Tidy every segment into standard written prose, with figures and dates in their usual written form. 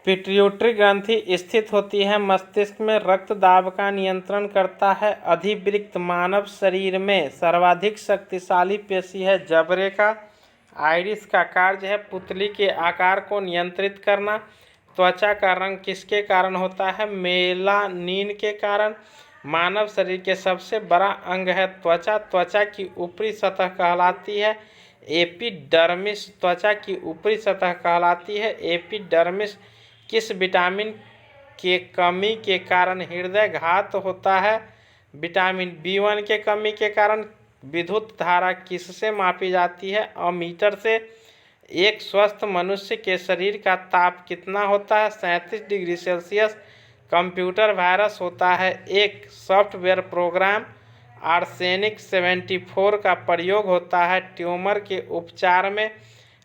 Pituitary ग्रंथि स्थित होती है मस्तिष्क में, रक्त दाब का नियंत्रण करता है। अधिवृक्क मानव शरीर में सर्वाधिक शक्तिशाली पेशी है। जबड़े का आइरिस का कार्य है पुतली के आकार को नियंत्रित करना। त्वचा का रंग किसके कारण होता है? मेलानिन के कारण। मानव शरीर के सबसे बड़ा अंग है त्वचा। त्वचा की ऊपरी सतह कहलाती है एपिडर्मिस। त्वचा की ऊपरी सतह कहलाती है एपिडर्मिस। किस विटामिन के कमी के कारण हृदय घात होता है? विटामिन B1 के कमी के कारण। विद्युत धारा किससे मापी जाती है? अमीटर से। एक स्वस्थ मनुष्य के शरीर का ताप कितना होता है? 37 डिग्री सेल्सियस। कंप्यूटर वायरस होता है एक सॉफ्टवेयर प्रोग्राम। आर्सेनिक 74 का प्रयोग होता है ट्यूमर के उपचार में।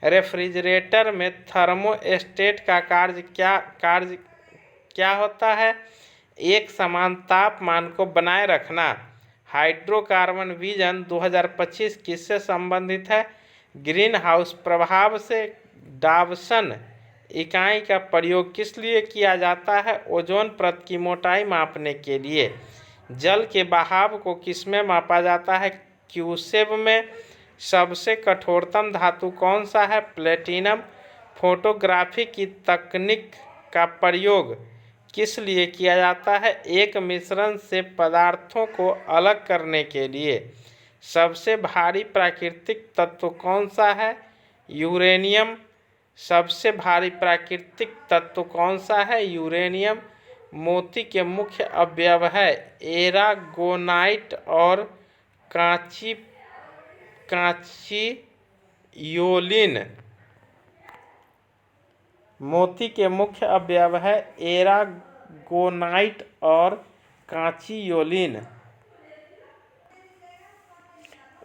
रेफ्रिजरेटर में थर्मोस्टेट का कार्य क्या होता है? एक समान तापमान को बनाए रखना। हाइड्रोकार्बन विजन 2025 किससे संबंधित है? ग्रीन हाउस प्रभाव से। डावसन इकाई का प्रयोग किस लिए किया जाता है? ओजोन परत की मोटाई मापने के लिए। जल के बहाव को किसमें मापा जाता है? क्यूसेब में। सबसे कठोरतम धातु कौन सा है? प्लेटिनम। फोटोग्राफी की तकनीक का प्रयोग किस लिए किया जाता है? एक मिश्रण से पदार्थों को अलग करने के लिए। सबसे भारी प्राकृतिक तत्व कौन सा है? यूरेनियम। सबसे भारी प्राकृतिक तत्व कौन सा है? यूरेनियम। मोती के मुख्य अवयव है एरागोनाइट और कांचीयोलिन। मोती के मुख्य अवयव है एरागोनाइट और कांचीयोलिन।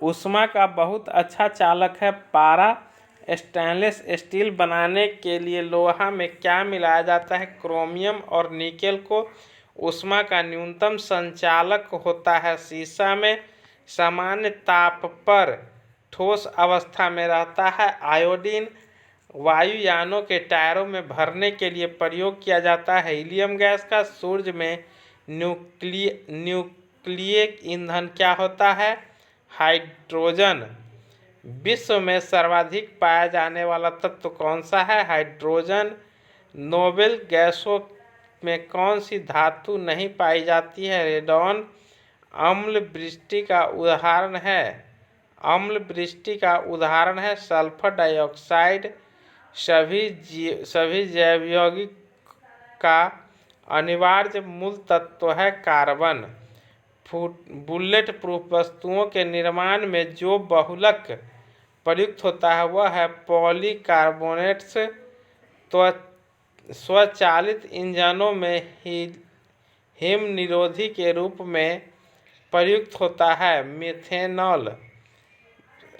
ऊष्मा का बहुत अच्छा चालक है पारा। स्टेनलेस स्टील बनाने के लिए लोहा में क्या मिलाया जाता है? क्रोमियम और निकेल को। ऊष्मा का न्यूनतम संचालक होता है शीशा में। सामान्य ताप पर ठोस अवस्था में रहता है आयोडीन। वायुयानों के टायरों में भरने के लिए प्रयोग किया जाता है हीलियम गैस का। सूर्य में न्यूक्लियिक ईंधन क्या होता है? हाइड्रोजन। विश्व में सर्वाधिक पाया जाने वाला तत्व कौन सा है? हाइड्रोजन। नोबेल गैसों में कौन सी धातु नहीं पाई जाती है? रेडॉन। अम्ल वृष्टि का उदाहरण है सल्फर डाइऑक्साइड। सभी जैव यौगिक का अनिवार्य मूल तत्व है कार्बन। बुलेट प्रूफ वस्तुओं के निर्माण में जो बहुलक प्रयुक्त होता है वह है पॉलीकार्बोनेट्स। तो स्वचालित इंजनों में हिम निरोधी के रूप में प्रयुक्त होता है मिथेनॉल।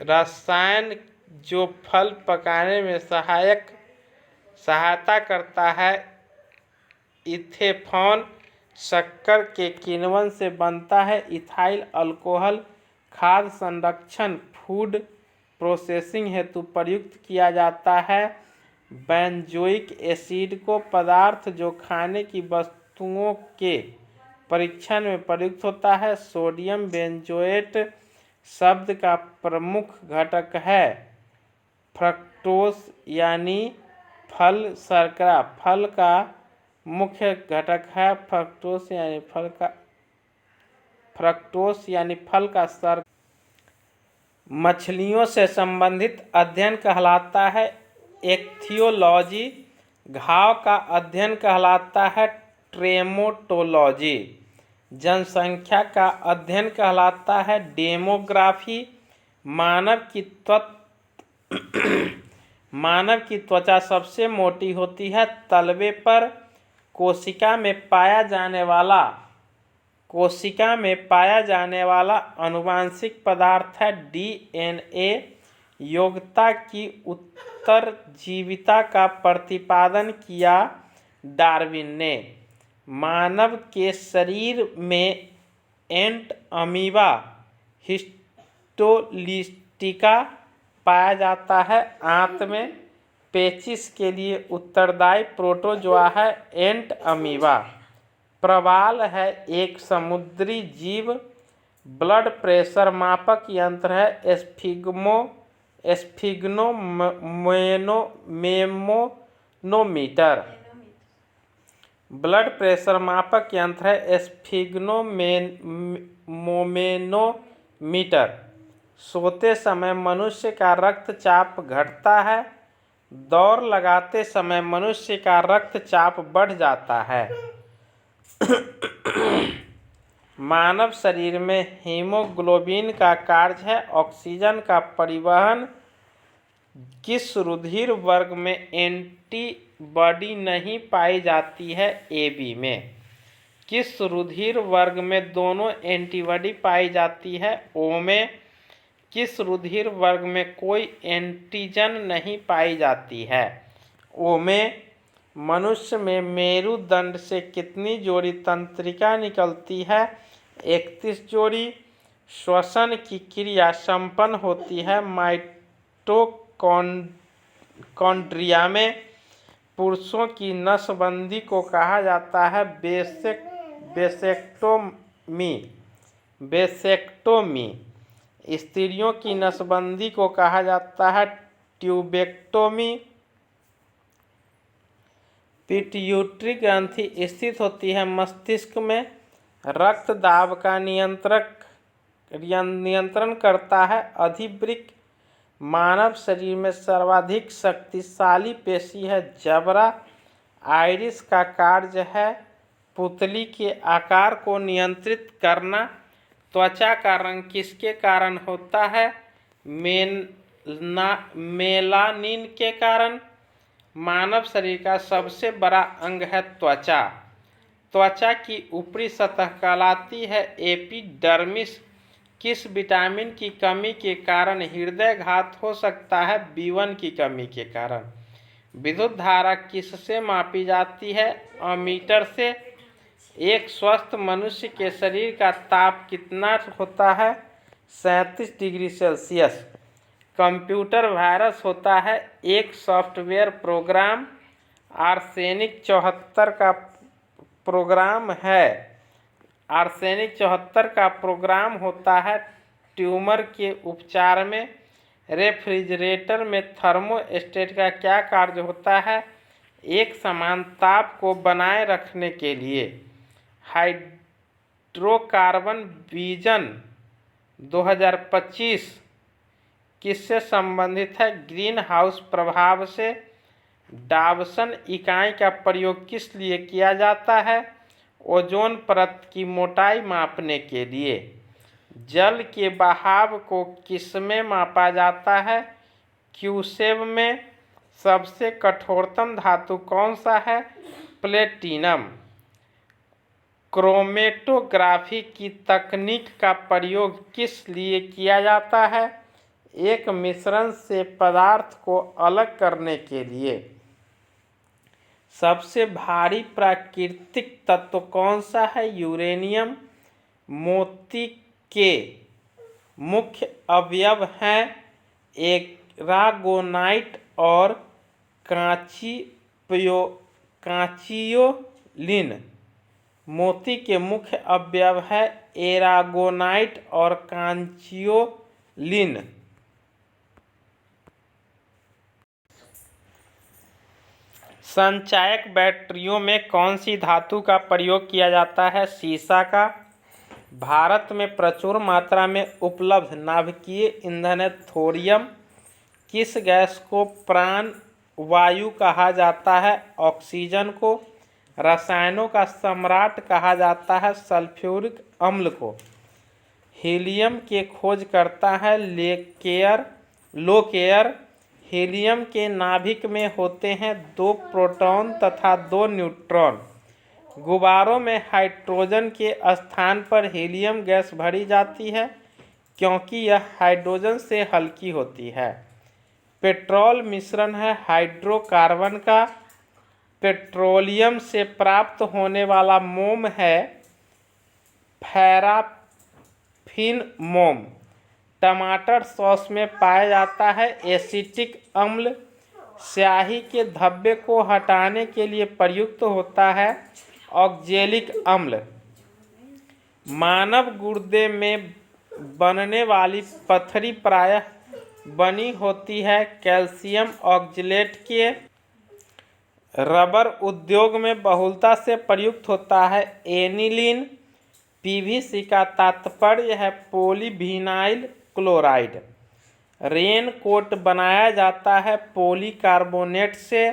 रसायन जो फल पकाने में सहायता करता है इथेनॉल। शक्कर के किण्वन से बनता है इथाइल अल्कोहल। खाद्य संरक्षण फूड प्रोसेसिंग हेतु प्रयुक्त किया जाता है बेंजोइक एसिड को। पदार्थ जो खाने की वस्तुओं के परीक्षण में प्रयुक्त होता है सोडियम बेंजोएट। शब्द का प्रमुख घटक है फ्रक्टोस यानी फल शर्करा। फल का मुख्य घटक है फ्रक्टोस यानी फल का शर्करा। मछलियों से संबंधित अध्ययन कहलाता है इक्थियोलॉजी। घाव का अध्ययन कहलाता है ट्रेमोटोलॉजी। जनसंख्या का अध्ययन कहलाता है डेमोग्राफी। मानव की त्वचा सबसे मोटी होती है तलवे पर। कोशिका में पाया जाने वाला आनुवांशिक पदार्थ है DNA। योग्यता की उत्तरजीविता का प्रतिपादन किया डार्विन ने। मानव के शरीर में एंट अमीबा हिस्टोलिस्टिका पाया जाता है आंत में। पेचिश के लिए उत्तरदायी प्रोटोजोआ है एंट अमीबा। प्रवाल है एक समुद्री जीव। ब्लड प्रेशर मापक यंत्र है स्फिग्नोमेनोमीटर। ब्लड प्रेशर मापक यंत्र है स्फिग्नोमेनोमीटर। सोते समय मनुष्य का रक्तचाप घटता है। दौड़ लगाते समय मनुष्य का रक्तचाप बढ़ जाता है। मानव शरीर में हीमोग्लोबिन का कार्य है ऑक्सीजन का परिवहन। किस रुधिर वर्ग में एंटीबॉडी नहीं पाई जाती है? AB में। किस रुधिर वर्ग में दोनों एंटीबॉडी पाई जाती है? O में। किस रुधिर वर्ग में कोई एंटीजन नहीं पाई जाती है? O में। मनुष्य में मेरुदंड से कितनी जोड़ी तंत्रिका निकलती है? 31 जोड़ी। श्वसन की क्रिया संपन्न होती है माइटोकॉन्ड्रिया में। पुरुषों की नसबंदी को कहा जाता है वेसेक्टोमी। स्त्रियों की नसबंदी को कहा जाता है ट्यूबेक्टोमी। पिट्यूटरी ग्रंथि स्थित होती है मस्तिष्क में। रक्त दाब का नियंत्रण करता है अधिवृक्क। मानव शरीर में सर्वाधिक शक्तिशाली पेशी है जबड़ा। आइरिस का कार्य है पुतली के आकार को नियंत्रित करना। त्वचा का रंग किसके कारण होता है? मेलानिन के कारण। मानव शरीर का सबसे बड़ा अंग है त्वचा। त्वचा की ऊपरी सतह कहलाती है एपिडर्मिस। किस विटामिन की कमी के कारण हृदयघात हो सकता है? B1 की कमी के कारण। विद्युत धारा किससे मापी जाती है? अमीटर से। एक स्वस्थ मनुष्य के शरीर का ताप कितना होता है? 37 डिग्री सेल्सियस। कंप्यूटर वायरस होता है एक सॉफ्टवेयर प्रोग्राम। आर्सेनिक 74 का प्रोग्राम है। आर्सेनिक 74 का प्रोग्राम होता है ट्यूमर के उपचार में। रेफ्रिजरेटर में थर्मोस्टेट का क्या कार्य होता है? एक समान ताप को बनाए रखने के लिए। हाइड्रोकार्बन विजन 2025 किससे संबंधित है? ग्रीन हाउस प्रभाव से। डावसन इकाई का प्रयोग किस लिए किया जाता है? ओजोन परत की मोटाई मापने के लिए। जल के बहाव को किसमें मापा जाता है? क्यूसेव में। सबसे कठोरतम धातु कौन सा है? प्लेटिनम। क्रोमेटोग्राफी की तकनीक का प्रयोग किस लिए किया जाता है? एक मिश्रण से पदार्थ को अलग करने के लिए। सबसे भारी प्राकृतिक तत्व कौन सा है? यूरेनियम। मोती के मुख्य अवयव हैं एरागोनाइट और कांचियोलिन। मोती के मुख्य अवयव है एरागोनाइट और कांचियोलिन। संचायक बैटरियों में कौन सी धातु का प्रयोग किया जाता है? सीसा का। भारत में प्रचुर मात्रा में उपलब्ध नाभिकीय ईंधन है थोरियम। किस गैस को प्राण वायु कहा जाता है? ऑक्सीजन को। रसायनों का सम्राट कहा जाता है सल्फ्यूरिक अम्ल को। हीलियम के खोज करता है लोकेयर। हीलियम के नाभिक में होते हैं 2 प्रोटॉन तथा 2 न्यूट्रॉन। गुब्बारों में हाइड्रोजन के स्थान पर हीलियम गैस भरी जाती है क्योंकि यह हाइड्रोजन से हल्की होती है। पेट्रोल मिश्रण है हाइड्रोकार्बन का। पेट्रोलियम से प्राप्त होने वाला मोम है पैराफिन मोम। टमाटर सॉस में पाया जाता है एसिटिक अम्ल। स्याही के धब्बे को हटाने के लिए प्रयुक्त होता है ऑक्जेलिक अम्ल। मानव गुर्दे में बनने वाली पथरी प्रायः बनी होती है कैल्शियम ऑक्जेलेट के। रबर उद्योग में बहुलता से प्रयुक्त होता है एनिलीन। पीवीसी का तात्पर्य है पॉलीविनाइल क्लोराइड। रेन कोट बनाया जाता है पॉलीकार्बोनेट से।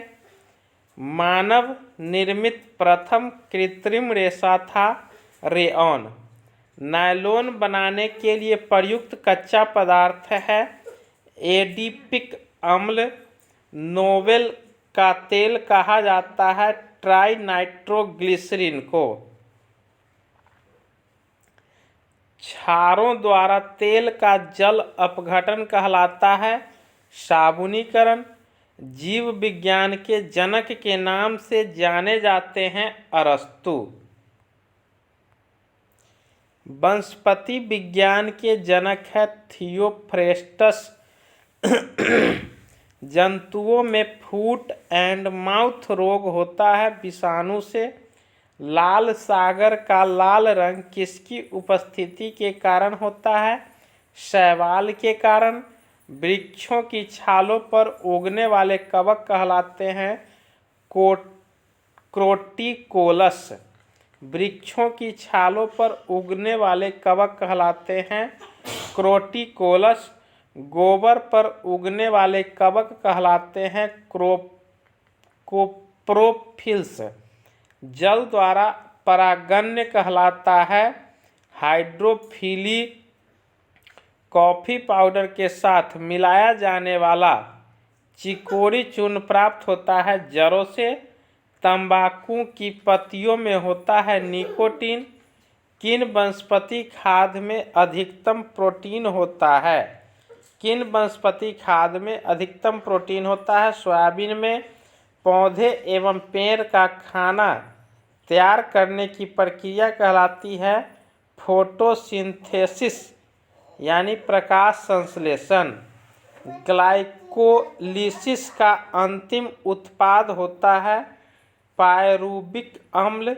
मानव निर्मित प्रथम कृत्रिम रेशा था रेयॉन। नायलॉन बनाने के लिए प्रयुक्त कच्चा पदार्थ है एडिपिक अम्ल। नोवेल का तेल कहा जाता है ट्राइनाइट्रोग्लिसरीन को। क्षारों द्वारा तेल का जल अपघटन कहलाता है साबुनीकरण। जीव विज्ञान के जनक के नाम से जाने जाते हैं अरस्तु। वनस्पति विज्ञान के जनक है थियोफ्रेस्टस। जंतुओं में फूट एंड माउथ रोग होता है विषाणु से। लाल सागर का लाल रंग किसकी उपस्थिति के कारण होता है? शैवाल के कारण। वृक्षों की छालों पर उगने वाले कवक कहलाते हैं क्रोटिकोलस। वृक्षों की छालों पर उगने वाले कवक कहलाते हैं क्रोटिकोलस। गोबर पर उगने वाले कवक कहलाते हैं कोप्रोफिल्स। जल द्वारा परागण्य कहलाता है हाइड्रोफिली। कॉफ़ी पाउडर के साथ मिलाया जाने वाला चिकोरी चूर्ण प्राप्त होता है जड़ों से। तंबाकू की पत्तियों में होता है निकोटीन। किन वनस्पति खाद्य में अधिकतम प्रोटीन होता है? किन वनस्पति खाद्य में अधिकतम प्रोटीन होता है? सोयाबीन में। पौधे एवं पेड़ का खाना तैयार करने की प्रक्रिया कहलाती है फोटोसिंथेसिस यानी प्रकाश संश्लेषण। ग्लाइकोलिसिस का अंतिम उत्पाद होता है पायरूबिक अम्ल।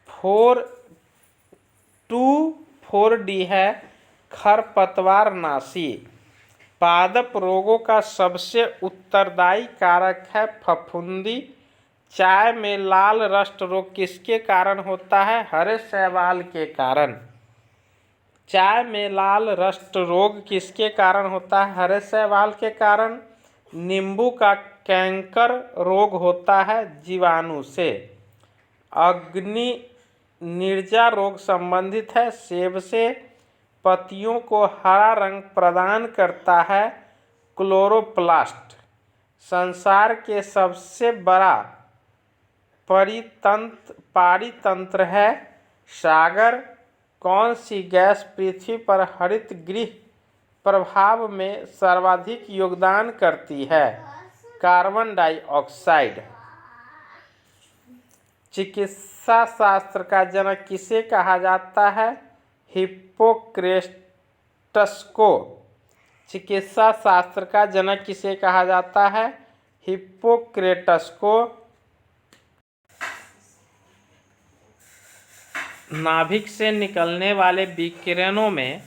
4,2,4-D है खरपतवार नाशी। पादप रोगों का सबसे उत्तरदायी कारक है फफूंदी। चाय में लाल रस्ट रोग किसके कारण होता है? हरे शैवाल के कारण। चाय में लाल रस्ट रोग किसके कारण होता है? हरे शैवाल के कारण। नींबू का कैंकर रोग होता है जीवाणु से। अग्नि निर्जा रोग संबंधित है सेब से। पत्तियों को हरा रंग प्रदान करता है क्लोरोप्लास्ट। संसार के सबसे बड़ा पारितंत्र है सागर। कौन सी गैस पृथ्वी पर हरित गृह प्रभाव में सर्वाधिक योगदान करती है? Carbon dioxide. चिकित्सा शास्त्र का जनक किसे कहा जाता है? हिप्पोक्रेटस को। चिकित्सा शास्त्र का जनक किसे कहा जाता है? हिप्पोक्रेटस को। नाभिक से निकलने वाले विकिरणों में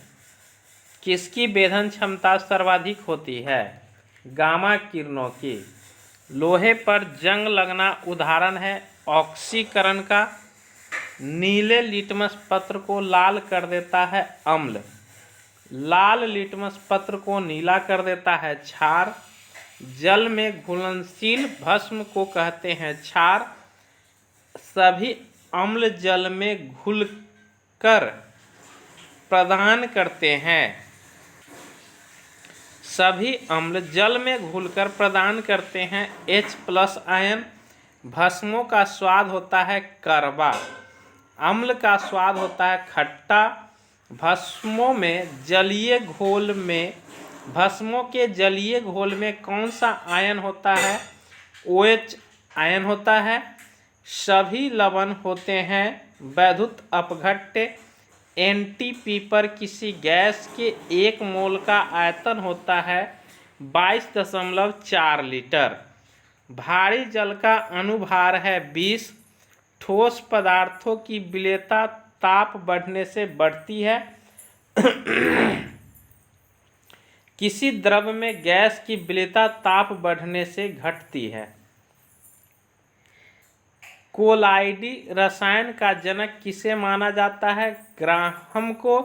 किसकी वेधन क्षमता सर्वाधिक होती है? गामा किरणों की। लोहे पर जंग लगना उदाहरण है ऑक्सीकरण का। नीले लिटमस पत्र को लाल कर देता है अम्ल। लाल लिटमस पत्र को नीला कर देता है क्षार। जल में घुलनशील भस्म को कहते हैं क्षार। सभी अम्ल जल में घुलकर प्रदान करते हैं। सभी अम्ल जल में घुलकर प्रदान करते हैं H+ आयन। भस्मों का स्वाद होता है कड़वा। अम्ल का स्वाद होता है खट्टा। भस्मों के जलीय घोल में कौन सा आयन होता है? OH आयन होता है। सभी लवण होते हैं वैद्युत अपघट्य। NTP पर किसी गैस के 1 मोल का आयतन होता है 22.4 लीटर। भारी जल का अनुभार है 20। ठोस पदार्थों की विलेयता ताप बढ़ने से बढ़ती है। किसी द्रव में गैस की विलेयता ताप बढ़ने से घटती है। कोलाइडी रसायन का जनक किसे माना जाता है? ग्राहम को।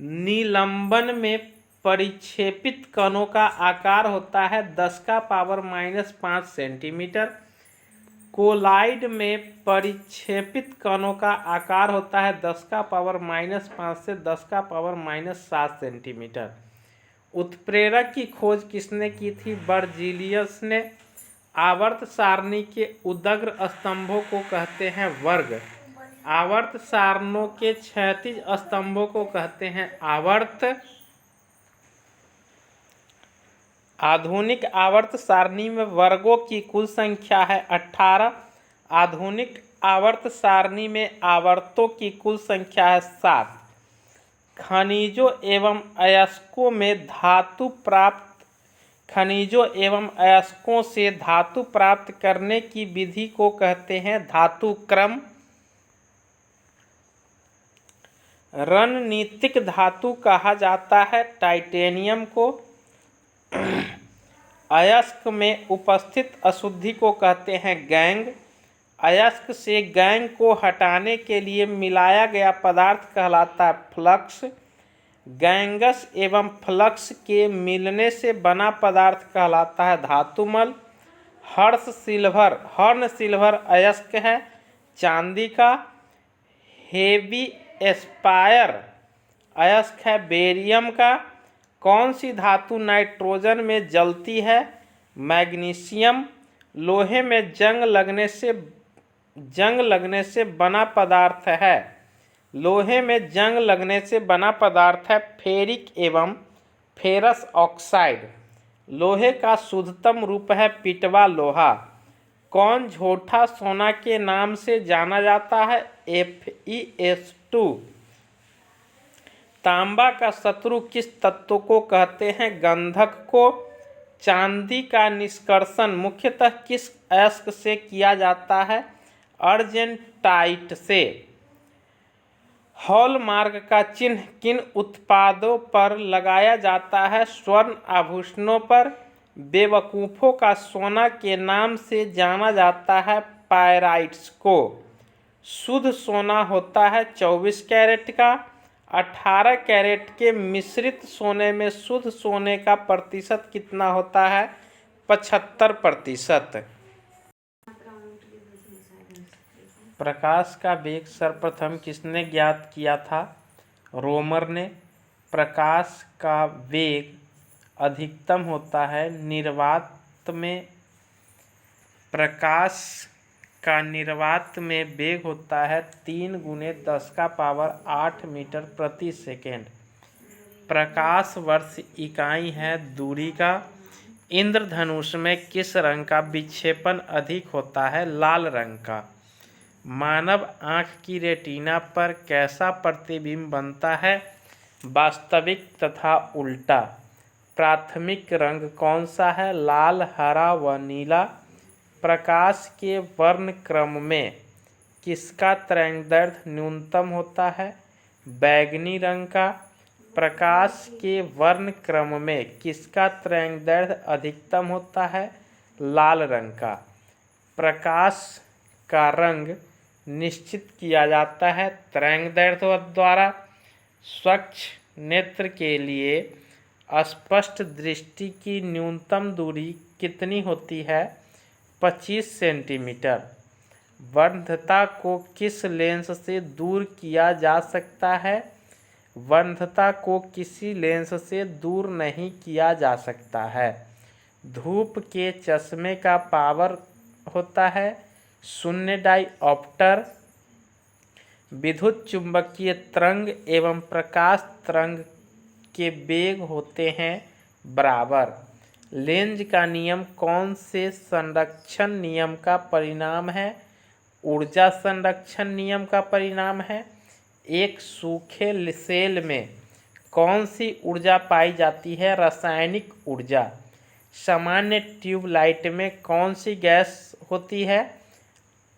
निलंबन में परिक्षेपित कणों का आकार होता है 10⁻⁻5 सेंटीमीटर। कोलाइड में परिक्षेपित कणों का आकार होता है 10⁻5 से 10⁻7 सेंटीमीटर। उत्प्रेरक की खोज किसने की थी? बर्जीलियस ने। आवर्त सारणी के उदग्र स्तंभों को कहते हैं वर्ग। आवर्त सारणों के क्षैतिज स्तंभों को कहते हैं आवर्त। आधुनिक आवर्त सारणी में वर्गों की कुल संख्या है 18। आधुनिक आवर्त सारणी में आवर्तों की कुल संख्या है 7। खनिजों एवं अयस्कों में खनिजों एवं अयस्कों से धातु प्राप्त करने की विधि को कहते हैं धातु क्रम। रणनीतिक धातु कहा जाता है टाइटेनियम को। अयस्क में उपस्थित अशुद्धि को कहते हैं गैंग। अयस्क से गैंग को हटाने के लिए मिलाया गया पदार्थ कहलाता है फ्लक्स। गैंगस एवं फ्लक्स के मिलने से बना पदार्थ कहलाता है धातुमल। हर्न सिल्वर अयस्क है चांदी का। हेवी एस्पायर अयस्क है बेरियम का। कौन सी धातु नाइट्रोजन में जलती है? मैग्नीशियम। लोहे में जंग लगने से बना पदार्थ है। लोहे में जंग लगने से बना पदार्थ है फेरिक एवं फेरस ऑक्साइड। लोहे का शुद्धतम रूप है पिटवा लोहा। कौन झूठा सोना के नाम से जाना जाता है? FeS2। तांबा का शत्रु किस तत्व को कहते हैं? गंधक को। चांदी का निष्कर्षण मुख्यतः किस अयस्क से किया जाता है? अर्जेंटाइट से। हॉलमार्क का चिन्ह किन उत्पादों पर लगाया जाता है? स्वर्ण आभूषणों पर। बेवकूफ़ों का सोना के नाम से जाना जाता है पायराइट्स को। शुद्ध सोना होता है 24 कैरेट का। 18 कैरेट के मिश्रित सोने में शुद्ध सोने का प्रतिशत कितना होता है? 75%। प्रकाश का वेग सर्वप्रथम किसने ज्ञात किया था? रोमर ने। प्रकाश का वेग अधिकतम होता है निर्वात में। प्रकाश का निर्वात में वेग होता है 3 × 10⁸ मीटर प्रति सेकेंड। प्रकाश वर्ष इकाई है दूरी का। इंद्रधनुष में किस रंग का विक्षेपण अधिक होता है? लाल रंग का। मानव आँख की रेटिना पर कैसा प्रतिबिंब बनता है? वास्तविक तथा उल्टा। प्राथमिक रंग कौन सा है? लाल, हरा व नीला। प्रकाश के वर्ण क्रम में किसका तरंगदैर्घ्य न्यूनतम होता है? बैंगनी रंग का। प्रकाश के वर्ण क्रम में किसका तरंगदैर्घ्य अधिकतम होता है? लाल रंग का। प्रकाश का रंग निश्चित किया जाता है तरंगदैर्घ्य द्वारा। स्वच्छ नेत्र के लिए स्पष्ट दृष्टि की न्यूनतम दूरी कितनी होती है? 25 सेंटीमीटर। वंध्यता को किस लेंस से दूर किया जा सकता है? वंध्यता को किसी लेंस से दूर नहीं किया जा सकता है। धूप के चश्मे का पावर होता है 0 डायऑप्टर। विद्युत चुंबकीय तरंग एवं प्रकाश तरंग के वेग होते हैं बराबर। लेंज का नियम कौन से संरक्षण नियम का परिणाम है? ऊर्जा संरक्षण नियम का परिणाम है। एक सूखे सेल में कौन सी ऊर्जा पाई जाती है? रासायनिक ऊर्जा। सामान्य ट्यूबलाइट में कौन सी गैस होती है?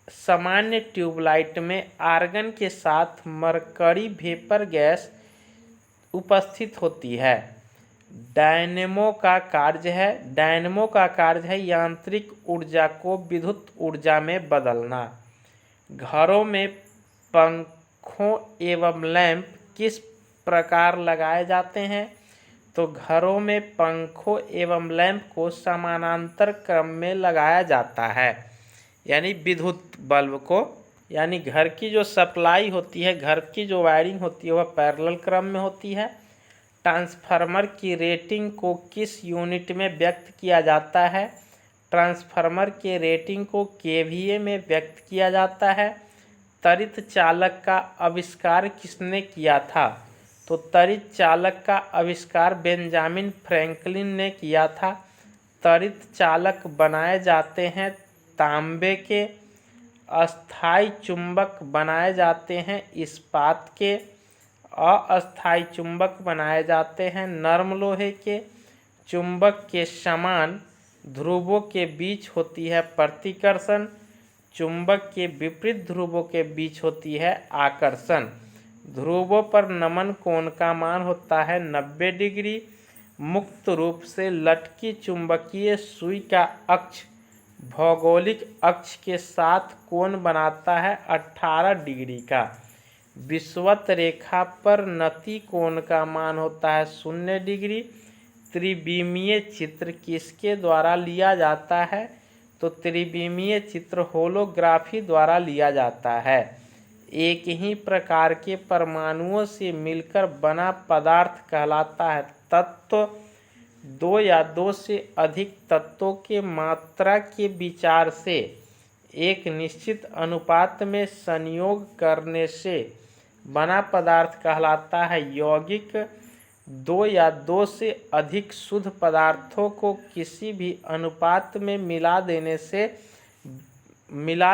सामान्य ट्यूबलाइट में आर्गन के साथ मरकरी वेपर गैस उपस्थित होती है। डायनेमो का कार्य है यांत्रिक ऊर्जा को विद्युत ऊर्जा में बदलना। घरों में पंखों एवं लैंप किस प्रकार लगाए जाते हैं? तो घरों में पंखों एवं लैंप को समानांतर क्रम में लगाया जाता है, यानी विद्युत बल्ब को, यानी घर की जो सप्लाई होती है, घर की जो वायरिंग होती है वह पैरेलल क्रम में होती है। ट्रांसफार्मर की रेटिंग को किस यूनिट में व्यक्त किया जाता है? ट्रांसफार्मर के रेटिंग को केवीए में व्यक्त किया जाता है। त्वरित चालक का आविष्कार किसने किया था? तो त्वरित चालक का आविष्कार बेंजामिन फ्रैंकलिन ने किया था। त्वरित चालक बनाए जाते हैं तांबे के। अस्थायी चुंबक बनाए जाते हैं इस्पात के। अस्थायी चुंबक बनाए जाते हैं नरम लोहे के। चुंबक के समान ध्रुवों के बीच होती है प्रतिकर्षण। चुंबक के विपरीत ध्रुवों के बीच होती है आकर्षण। ध्रुवों पर नमन कोण का मान होता है 90 डिग्री। मुक्त रूप से लटकी चुंबकीय सुई का अक्ष भौगोलिक अक्ष के साथ कोण बनाता है 18 डिग्री का। विषुवत रेखा पर नति कोण का मान होता है 0 डिग्री। त्रिविमीय चित्र किसके द्वारा लिया जाता है? तो त्रिविमीय चित्र होलोग्राफी द्वारा लिया जाता है। एक ही प्रकार के परमाणुओं से मिलकर बना पदार्थ कहलाता है तत्व। दो या दो से अधिक तत्वों के मात्रा के विचार से एक निश्चित अनुपात में संयोग करने से बना पदार्थ कहलाता है यौगिक। दो या दो से अधिक शुद्ध पदार्थों को किसी भी अनुपात में मिला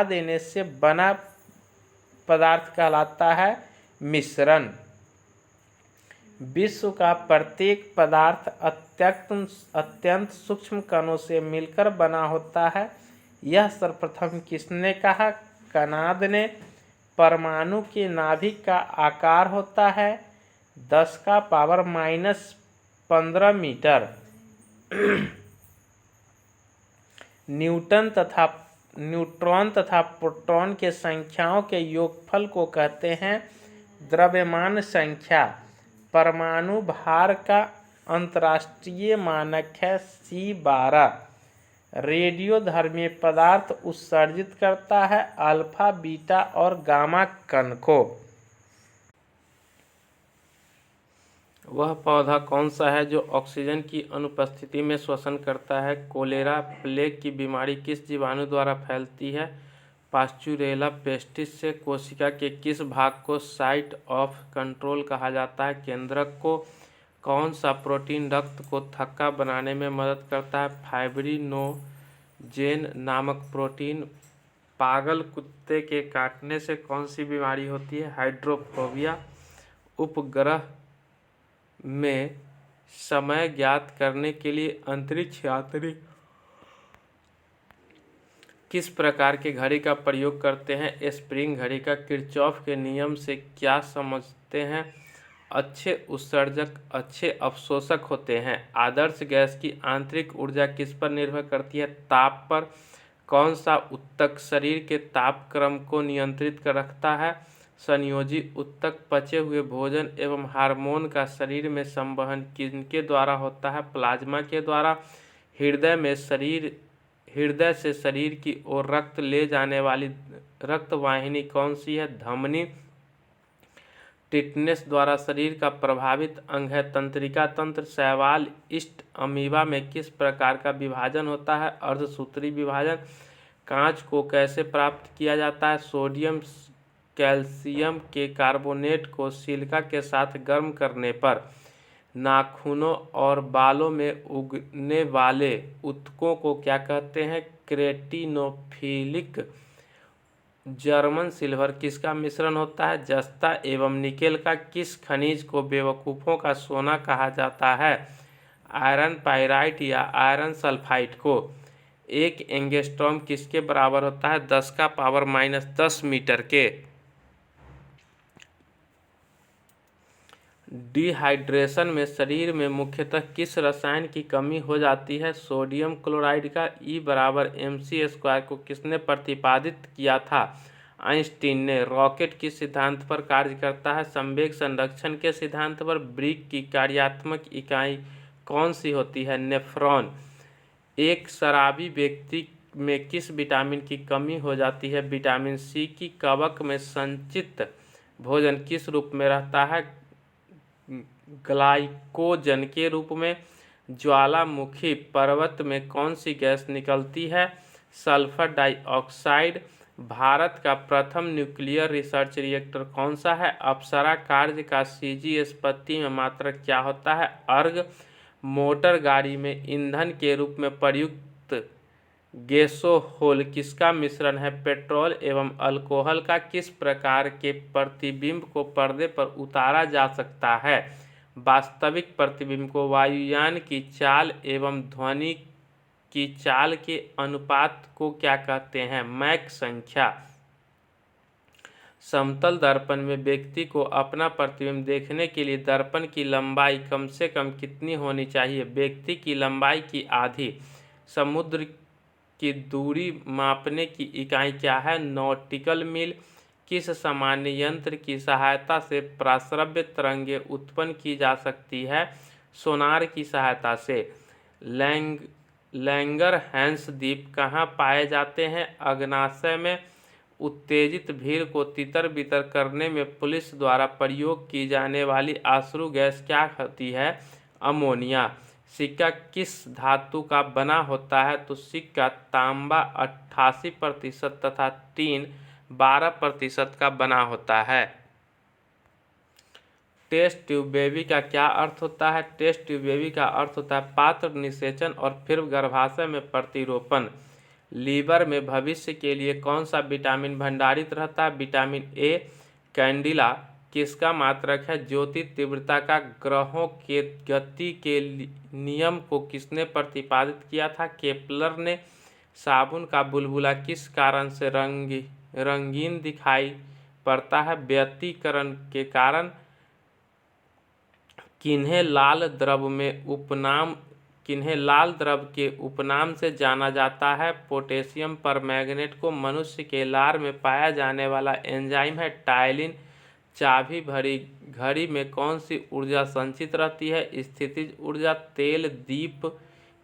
देने से बना पदार्थ कहलाता है मिश्रण। विश्व का प्रत्येक पदार्थ अत्यंत सूक्ष्म कणों से मिलकर बना होता है। यह सर्वप्रथम किसने कहा? कनाद ने। परमाणु के नाभिक का आकार होता है 10⁻⁻15 मीटर। न्यूट्रॉन तथा प्रोटॉन के संख्याओं के योगफल को कहते हैं द्रव्यमान संख्या। परमाणु भार का अंतर्राष्ट्रीय मानक है C12। रेडियोधर्मी पदार्थ उत्सर्जित करता है अल्फा, बीटा और गामा कण को। वह पौधा कौन सा है जो ऑक्सीजन की अनुपस्थिति में श्वसन करता है? कोलेरा। प्लेग की बीमारी किस जीवाणु द्वारा फैलती है? पास्चुरेला पेस्टिस से। कोशिका के किस भाग को साइट ऑफ कंट्रोल कहा जाता है? केंद्रक को। कौन सा प्रोटीन रक्त को थक्का बनाने में मदद करता है? फाइब्रिनोजेन नामक प्रोटीन। पागल कुत्ते के काटने से कौन सी बीमारी होती है? हाइड्रोफोबिया। उपग्रह में समय ज्ञात करने के लिए अंतरिक्ष यात्री किस प्रकार के घड़ी का प्रयोग करते हैं? स्प्रिंग घड़ी का। किरचॉफ के नियम से क्या समझते हैं? अच्छे उत्सर्जक अच्छे अवशोषक होते हैं। आदर्श गैस की आंतरिक ऊर्जा किस पर निर्भर करती है? ताप पर। कौन सा ऊतक शरीर के ताप क्रम को नियंत्रित कर रखता है? संयोजी ऊतक। पचे हुए भोजन एवं हार्मोन का शरीर में संवहन किनके द्वारा होता है? प्लाज्मा के द्वारा। हृदय से शरीर की ओर रक्त ले जाने वाली रक्त वाहिनी कौन सी है? धमनी। टिटनेस द्वारा शरीर का प्रभावित अंग है तंत्रिका तंत्र। शैवाल ईस्ट अमीबा में किस प्रकार का विभाजन होता है? अर्धसूत्री विभाजन। कांच को कैसे प्राप्त किया जाता है? सोडियम कैल्शियम के कार्बोनेट को सिलिका के साथ गर्म करने पर। नाखूनों और बालों में उगने वाले ऊतकों को क्या कहते हैं? क्रेटिनोफिलिक जर्मन सिल्वर किसका मिश्रण होता है? जस्ता एवं निकेल का। किस खनिज को बेवकूफ़ों का सोना कहा जाता है? आयरन पाइराइट या आयरन सल्फाइड को। एक एंगस्ट्रॉम किसके बराबर होता है? 10⁻⁻10 मीटर के। डिहाइड्रेशन में शरीर में मुख्यतः किस रसायन की कमी हो जाती है? सोडियम क्लोराइड का। E = mc² को किसने प्रतिपादित किया था? आइंस्टीन ने। रॉकेट किस सिद्धांत पर कार्य करता है? संवेग संरक्षण के सिद्धांत पर। ब्रिक की कार्यात्मक इकाई कौन सी होती है? नेफ्रॉन। एक शराबी व्यक्ति में किस विटामिन की कमी हो जाती है? विटामिन सी की। कवक में संचित भोजन किस रूप में रहता है? ग्लाइकोजन के रूप में। ज्वालामुखी पर्वत में कौन सी गैस निकलती है? Sulphur dioxide. भारत का प्रथम न्यूक्लियर रिसर्च रिएक्टर कौन सा है? अप्सरा कार्य का CGS पत्ती में मात्रक क्या होता है? अर्ग। मोटर गाड़ी में ईंधन के रूप में प्रयुक्त गैसोहोल किसका मिश्रण है? पेट्रोल एवं अल्कोहल का। किस प्रकार के प्रतिबिंब को पर्दे पर उतारा जा सकता है? वास्तविक प्रतिबिंब को। वायुयान की चाल एवं ध्वनि की चाल के अनुपात को क्या कहते हैं? मैक संख्या। समतल दर्पण में व्यक्ति को अपना प्रतिबिंब देखने के लिए दर्पण की लंबाई कम से कम कितनी होनी चाहिए? व्यक्ति की लंबाई की आधी। समुद्र की दूरी मापने की इकाई क्या है? नॉटिकल मील। किस सामान्य यंत्र की सहायता से प्राश्रव्य तरंगें उत्पन्न की जा सकती है? सोनार की सहायता से। लैंगरहैंस द्वीप कहाँ पाए जाते हैं? अग्न्याशय में। उत्तेजित भीड़ को तितर बितर करने में पुलिस द्वारा प्रयोग की जाने वाली अश्रु गैस क्या होती है? अमोनिया। सिक्का किस धातु का बना होता है? तो सिक्का तांबा 88% तथा टीन 12% का बना होता है। टेस्ट ट्यूब बेबी का क्या अर्थ होता है? टेस्ट ट्यूब बेबी का अर्थ होता है पात्र निषेचन और फिर गर्भाशय में प्रतिरोपण। लीवर में भविष्य के लिए कौन सा विटामिन भंडारित रहता है? Vitamin A. कैंडिला किसका मात्रक है? ज्योति तीव्रता का। ग्रहों के गति के नियम को किसने प्रतिपादित किया था? केपलर ने। साबुन का बुलबुला किस कारण से रंगीन दिखाई पड़ता है? व्यतिकरण के कारण। किन्हें लाल द्रव के उपनाम से जाना जाता है? पोटेशियम परमैंगनेट को। मनुष्य के लार में पाया जाने वाला एंजाइम है टायलिन। चाबी भरी घड़ी में कौन सी ऊर्जा संचित रहती है? स्थितिज ऊर्जा। तेल दीप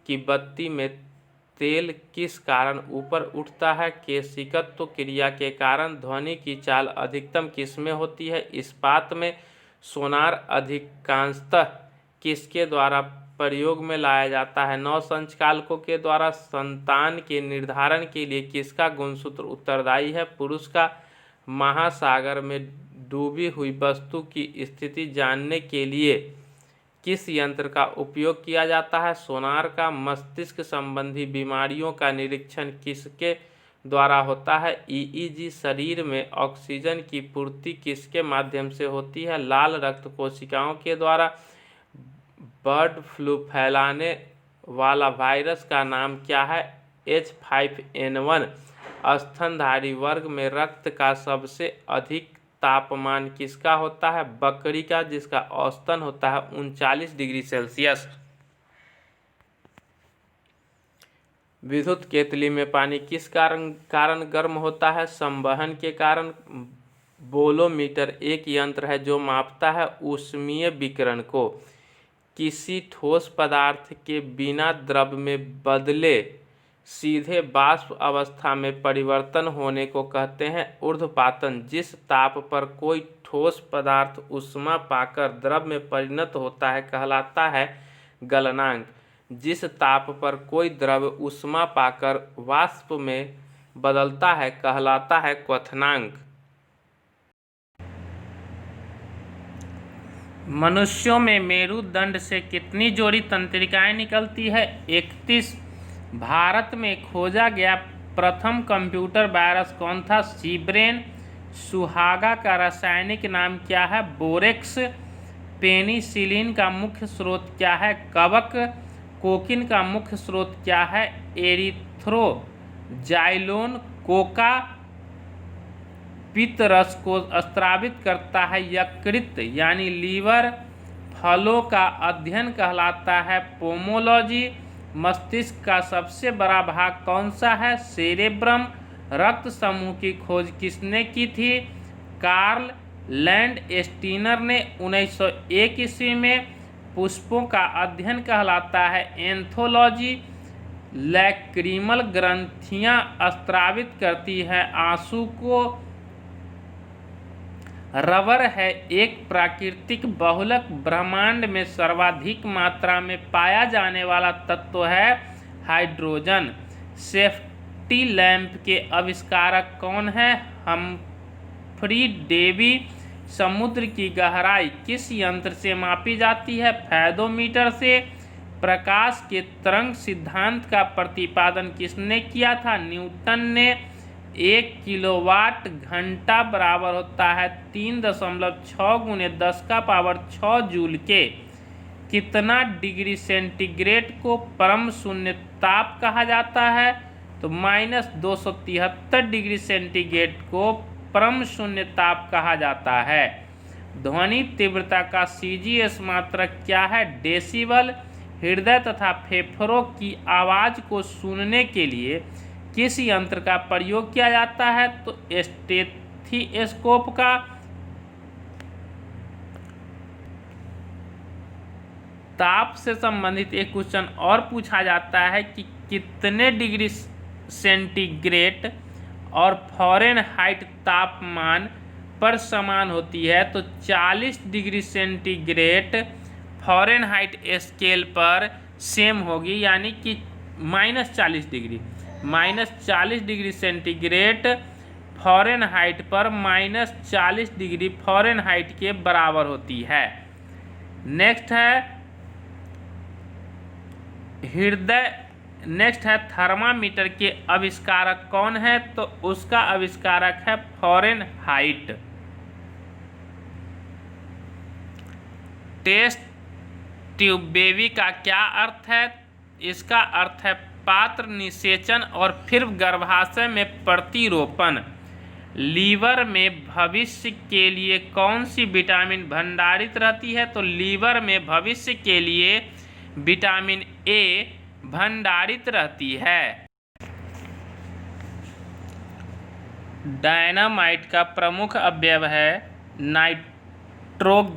की बत्ती में तेल किस कारण ऊपर उठता है? केशिकत्व क्रिया के कारण। ध्वनि की चाल अधिकतम किसमें होती है? इस्पात में। सोनार अधिकांशतः किसके द्वारा प्रयोग में लाया जाता है? नौसंचालकों के द्वारा। संतान के निर्धारण के लिए किसका गुणसूत्र उत्तरदायी है? पुरुष का। महासागर में डूबी हुई वस्तु की स्थिति जानने के लिए किस यंत्र का उपयोग किया जाता है? सोनार का। मस्तिष्क संबंधी बीमारियों का निरीक्षण किसके द्वारा होता है? EEG। शरीर में ऑक्सीजन की पूर्ति किसके माध्यम से होती है? लाल रक्त कोशिकाओं के द्वारा। बर्ड फ्लू फैलाने वाला वायरस का नाम क्या है? H5N1। स्तनधारी वर्ग में रक्त का सबसे अधिक तापमान किसका होता है? बकरी का, जिसका औसतन होता है 39 डिग्री सेल्सियस। विद्युत केतली में पानी किस कारण गर्म होता है? संवहन के कारण। बोलोमीटर एक यंत्र है जो मापता है ऊष्मीय विकिरण को। किसी ठोस पदार्थ के बिना द्रव में बदले सीधे वाष्प अवस्था में परिवर्तन होने को कहते हैं ऊर्ध्वपातन। जिस ताप पर कोई ठोस पदार्थ ऊष्मा पाकर द्रव में परिणत होता है कहलाता है गलनांक। जिस ताप पर कोई द्रव ऊष्मा पाकर वाष्प में बदलता है कहलाता है क्वथनांक। मनुष्यों में मेरुदंड से कितनी जोड़ी तंत्रिकाएं निकलती है? 31। भारत में खोजा गया प्रथम कंप्यूटर वायरस कौन था? सीब्रेन। सुहागा का रासायनिक नाम क्या है? बोरेक्स। पेनिसिलिन का मुख्य स्रोत क्या है? कवक। कोकीन का मुख्य स्रोत क्या है? एरिथ्रोजाइलोन। कोका पित्त रस को स्रावित करता है यकृत यानी लीवर। फलों का अध्ययन कहलाता है पोमोलॉजी। मस्तिष्क का सबसे बड़ा भाग कौन सा है? सेरेब्रम। रक्त समूह की खोज किसने की थी? कार्ल लैंडस्टीनर ने 1901 ईस्वी में। पुष्पों का अध्ययन कहलाता है एंथोलॉजी। लैक्रिमल ग्रंथियां स्रावित करती है आंसू को। रबर है एक प्राकृतिक बहुलक। ब्रह्मांड में सर्वाधिक मात्रा में पाया जाने वाला तत्व है हाइड्रोजन। सेफ्टी लैंप के आविष्कारक कौन है? Humphry Davy. समुद्र की गहराई किस यंत्र से मापी जाती है? फैदोमीटर से। प्रकाश के तरंग सिद्धांत का प्रतिपादन किसने किया था? न्यूटन ने। 1 किलोवाट घंटा बराबर होता है 3.6 × 10⁻6 जूल के। कितना डिग्री सेंटीग्रेड को परम शून्य ताप कहा जाता है? तो -273 डिग्री सेंटीग्रेड को परम शून्य ताप कहा जाता है। ध्वनि तीव्रता का CGS मात्रक क्या है? डेसिबल। हृदय तथा फेफड़ों की आवाज़ को सुनने के लिए किस यंत्र का प्रयोग किया जाता है? तो स्टेथोस्कोप का। ताप से संबंधित एक क्वेश्चन और पूछा जाता है कि कितने डिग्री सेंटीग्रेड और फ़ारेनहाइट तापमान पर समान होती है? तो 40 डिग्री सेंटीग्रेड फ़ारेनहाइट स्केल पर सेम होगी, यानी कि -40 डिग्री। -40 डिग्री सेंटीग्रेड फ़ारेनहाइट पर -40 डिग्री फ़ारेनहाइट के बराबर होती है। नेक्स्ट है थर्मामीटर के आविष्कारक कौन है? तो उसका आविष्कारक है फ़ारेनहाइट। टेस्ट ट्यूब बेबी का क्या अर्थ है? इसका अर्थ है पात्र निषेचन और फिर गर्भाशय में प्रतिरोपण। लीवर में भविष्य के लिए कौन सी विटामिन भंडारित रहती है? तो लीवर में भविष्य के लिए विटामिन ए भंडारित रहती है। डायनामाइट का प्रमुख अवयव है नाइट्रोग्लिसरीन।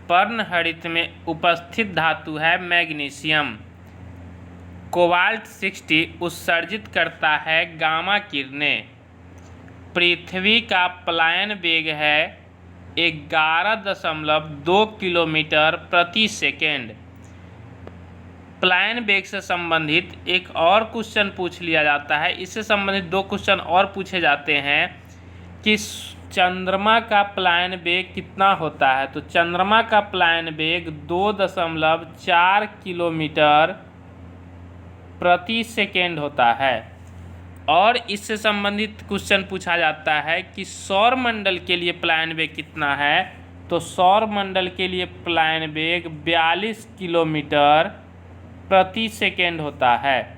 पर्णहरित में उपस्थित धातु है मैग्नीशियम। कोबाल्ट 60 उत्सर्जित करता है गामा किरणें। पृथ्वी का पलायन वेग है 11.2 किलोमीटर प्रति सेकेंड। पलायन वेग से संबंधित एक और क्वेश्चन पूछ लिया जाता है। इससे संबंधित 2 क्वेश्चन और पूछे जाते हैं कि चंद्रमा का पलायन वेग कितना होता है? तो चंद्रमा का पलायन वेग 2.4 किलोमीटर प्रति सेकेंड होता है। और इससे संबंधित क्वेश्चन पूछा जाता है कि सौर मंडल के लिए पलायन वेग कितना है? तो सौर मंडल के लिए पलायन वेग 42 किलोमीटर प्रति सेकेंड होता है।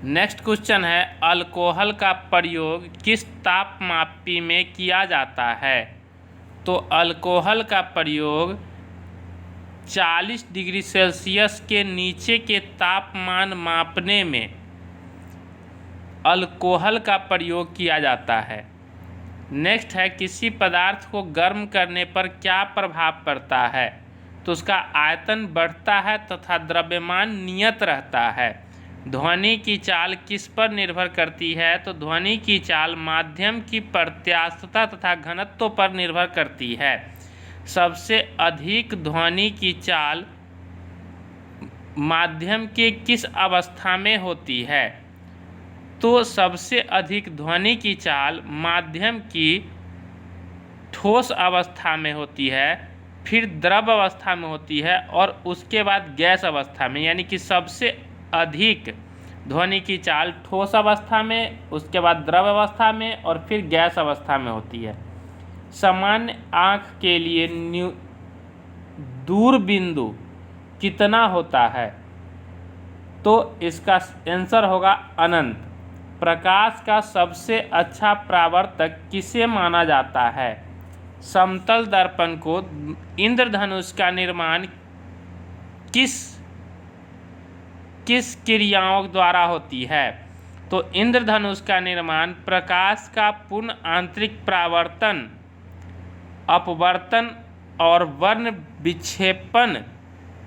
नेक्स्ट क्वेश्चन है अल्कोहल का प्रयोग किस तापमापी में किया जाता है? तो अल्कोहल का प्रयोग 40 डिग्री सेल्सियस के नीचे के तापमान मापने में अल्कोहल का प्रयोग किया जाता है। नेक्स्ट है किसी पदार्थ को गर्म करने पर क्या प्रभाव पड़ता है? तो उसका आयतन बढ़ता है तथा द्रव्यमान नियत रहता है। ध्वनि की चाल किस पर निर्भर करती है? तो ध्वनि की चाल माध्यम की प्रत्यास्थता तथा घनत्व पर निर्भर करती है। सबसे अधिक ध्वनि की चाल माध्यम के किस अवस्था में होती है? तो सबसे अधिक ध्वनि की चाल माध्यम की ठोस अवस्था में होती है, फिर द्रव अवस्था में होती है और उसके बाद गैस अवस्था में, यानी कि सबसे अधिक ध्वनि की चाल ठोस अवस्था में, उसके बाद द्रव अवस्था में और फिर गैस अवस्था में होती है। सामान्य आँख के लिए दूर बिंदु कितना होता है? तो इसका आंसर होगा अनंत। प्रकाश का सबसे अच्छा परावर्तक किसे माना जाता है? समतल दर्पण को इंद्रधनुष का निर्माण किस क्रियाओं द्वारा होती है? तो इंद्रधनुष का निर्माण प्रकाश का पूर्ण आंतरिक परावर्तन, अपवर्तन और वर्ण विक्षेपण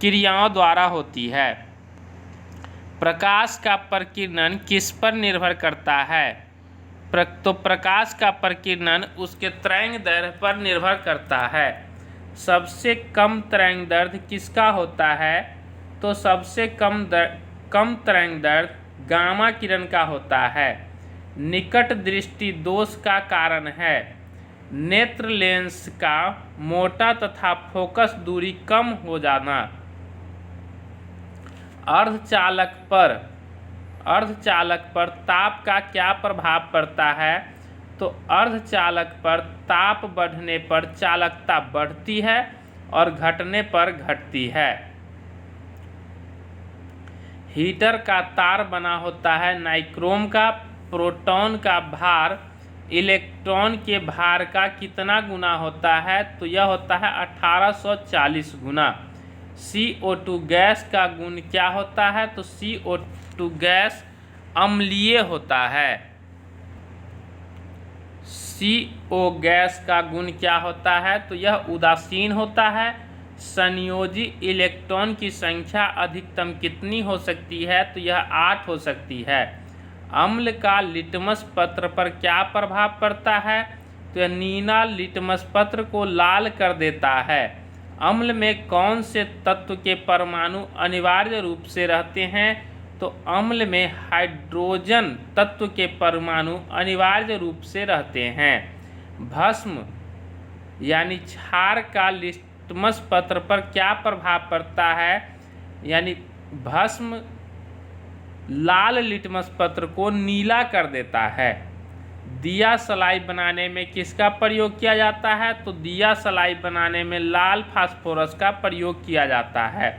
क्रियाओं द्वारा होती है। प्रकाश का प्रकीर्णन किस पर निर्भर करता है? तो प्रकाश का प्रकीर्णन उसके तरंगदैर्घ्य पर निर्भर करता है। सबसे कम तरंगदैर्घ्य किसका होता है? तो सबसे कम तरंगदैर्घ्य गामा किरण का होता है। निकट दृष्टि दोष का कारण है। नेत्र लेंस का मोटा तथा फोकस दूरी कम हो जाना। अर्धचालक पर ताप का क्या प्रभाव पड़ता है? तो अर्धचालक पर ताप बढ़ने पर चालकता बढ़ती है और घटने पर घटती है। हीटर का तार बना होता है नाइक्रोम का। प्रोटॉन का भार इलेक्ट्रॉन के भार का कितना गुना होता है? तो यह होता है 1840 गुना। CO2 गैस का गुण क्या होता है? तो CO2 गैस अम्लीय होता है। CO गैस का गुण क्या होता है? तो यह उदासीन होता है। संयोजी इलेक्ट्रॉन की संख्या अधिकतम कितनी हो सकती है? तो यह 8 हो सकती है। अम्ल का लिटमस पत्र पर क्या प्रभाव पड़ता है? तो यह नीला लिटमस पत्र को लाल कर देता है। अम्ल में कौन से तत्व के परमाणु अनिवार्य रूप से रहते हैं? तो अम्ल में हाइड्रोजन तत्व के परमाणु अनिवार्य रूप से रहते हैं। भस्म यानी क्षार का लिटमस पत्र पर क्या प्रभाव पड़ता है? यानी भस्म लाल लिटमस पत्र को नीला कर देता है। दिया सलाई बनाने में किसका प्रयोग किया जाता है? तो दिया सलाई बनाने में लाल फास्फोरस का प्रयोग किया जाता है।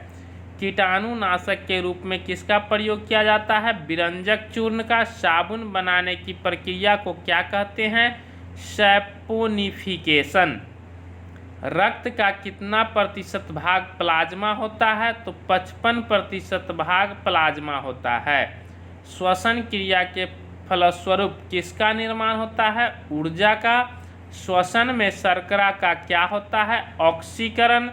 कीटाणुनाशक के रूप में किसका प्रयोग किया जाता है? विरंजक चूर्ण का। साबुन बनाने की प्रक्रिया को क्या कहते हैं? सैपोनिफिकेशन। रक्त का कितना प्रतिशत भाग प्लाज्मा होता है? तो 55% भाग प्लाज्मा होता है। श्वसन क्रिया के फलस्वरूप किसका निर्माण होता है? ऊर्जा का। श्वसन में शर्करा का क्या होता है? ऑक्सीकरण।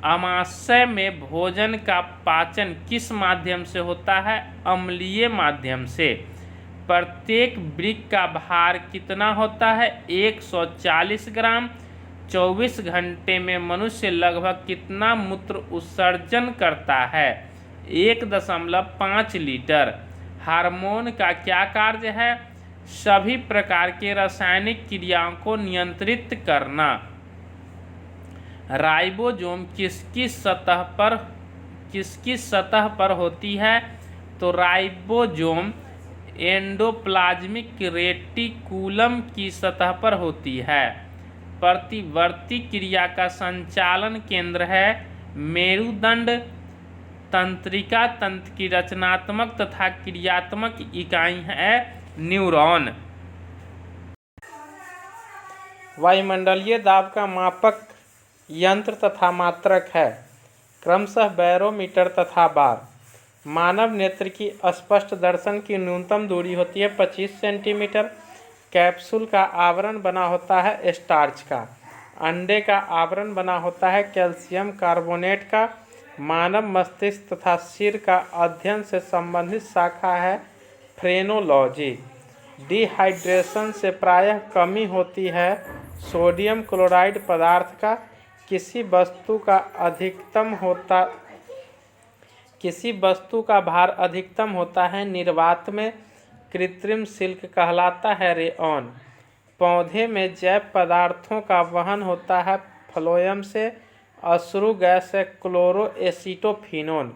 आमाशय में भोजन का पाचन किस माध्यम से होता है? अम्लीय माध्यम से। प्रत्येक वृक्क का भार कितना होता है? 140 ग्राम। 24 घंटे में मनुष्य लगभग कितना मूत्र उत्सर्जन करता है? 1.5 लीटर। हार्मोन का क्या कार्य है? सभी प्रकार के रासायनिक क्रियाओं को नियंत्रित करना। राइबोसोम किसकी सतह पर होती है? तो राइबोसोम एंडोप्लाज्मिक रेटिकुलम की सतह पर होती है। प्रतिवर्ती क्रिया का संचालन केंद्र है मेरुदंड। तंत्रिका तंत्र की रचनात्मक तथा क्रियात्मक इकाई है न्यूरॉन। वायुमंडलीय दाब का मापक यंत्र तथा मात्रक है क्रमशः बैरोमीटर तथा बार। मानव नेत्र की स्पष्ट दर्शन की न्यूनतम दूरी होती है 25 सेंटीमीटर। कैप्सूल का आवरण बना होता है स्टार्च का। अंडे का आवरण बना होता है कैल्शियम कार्बोनेट का। मानव मस्तिष्क तथा सिर का अध्ययन से संबंधित शाखा है फ्रेनोलॉजी। डिहाइड्रेशन से प्रायः कमी होती है सोडियम क्लोराइड पदार्थ का। किसी वस्तु का भार अधिकतम होता है निर्वात में। कृत्रिम सिल्क कहलाता है रेयॉन। पौधे में जैव पदार्थों का वहन होता है फ्लोएम से। अश्रु गैस है क्लोरोएसिटोफिनोन।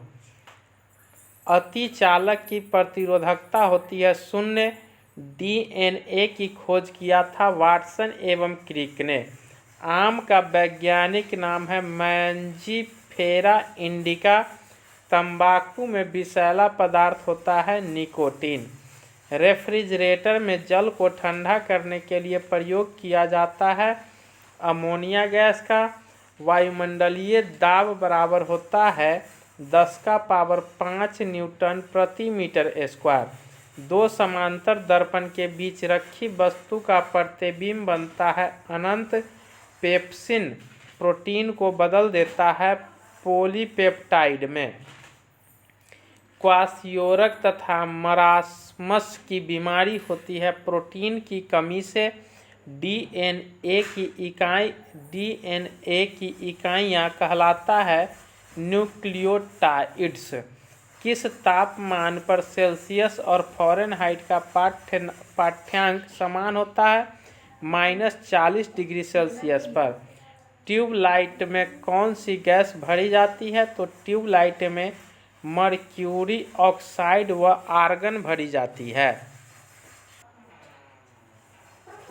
अतिचालक की प्रतिरोधकता होती है 0। डीएनए की खोज किया था वाटसन एवं क्रिक ने। आम का वैज्ञानिक नाम है मैंजीफेरा इंडिका। तंबाकू में विषैला पदार्थ होता है निकोटीन। रेफ्रिजरेटर में जल को ठंडा करने के लिए प्रयोग किया जाता है अमोनिया गैस का। वायुमंडलीय दाब बराबर होता है 10⁵ न्यूटन प्रति मीटर स्क्वायर। दो समांतर दर्पण के बीच रखी वस्तु का प्रतिबिंब बनता है अनंत। पेप्सिन प्रोटीन को बदल देता है पॉलीपेप्टाइड में। क्वाशियोरक तथा मरासमस की बीमारी होती है प्रोटीन की कमी से। डीएनए की इकाइयाँ कहलाता है न्यूक्लियोटाइड्स। किस तापमान पर सेल्सियस और फ़ारेनहाइट का पाठ्यांक समान होता है? -40 डिग्री सेल्सियस पर। ट्यूबलाइट में कौन सी गैस भरी जाती है? तो ट्यूबलाइट में मर्क्यूरी ऑक्साइड व आर्गन भरी जाती है।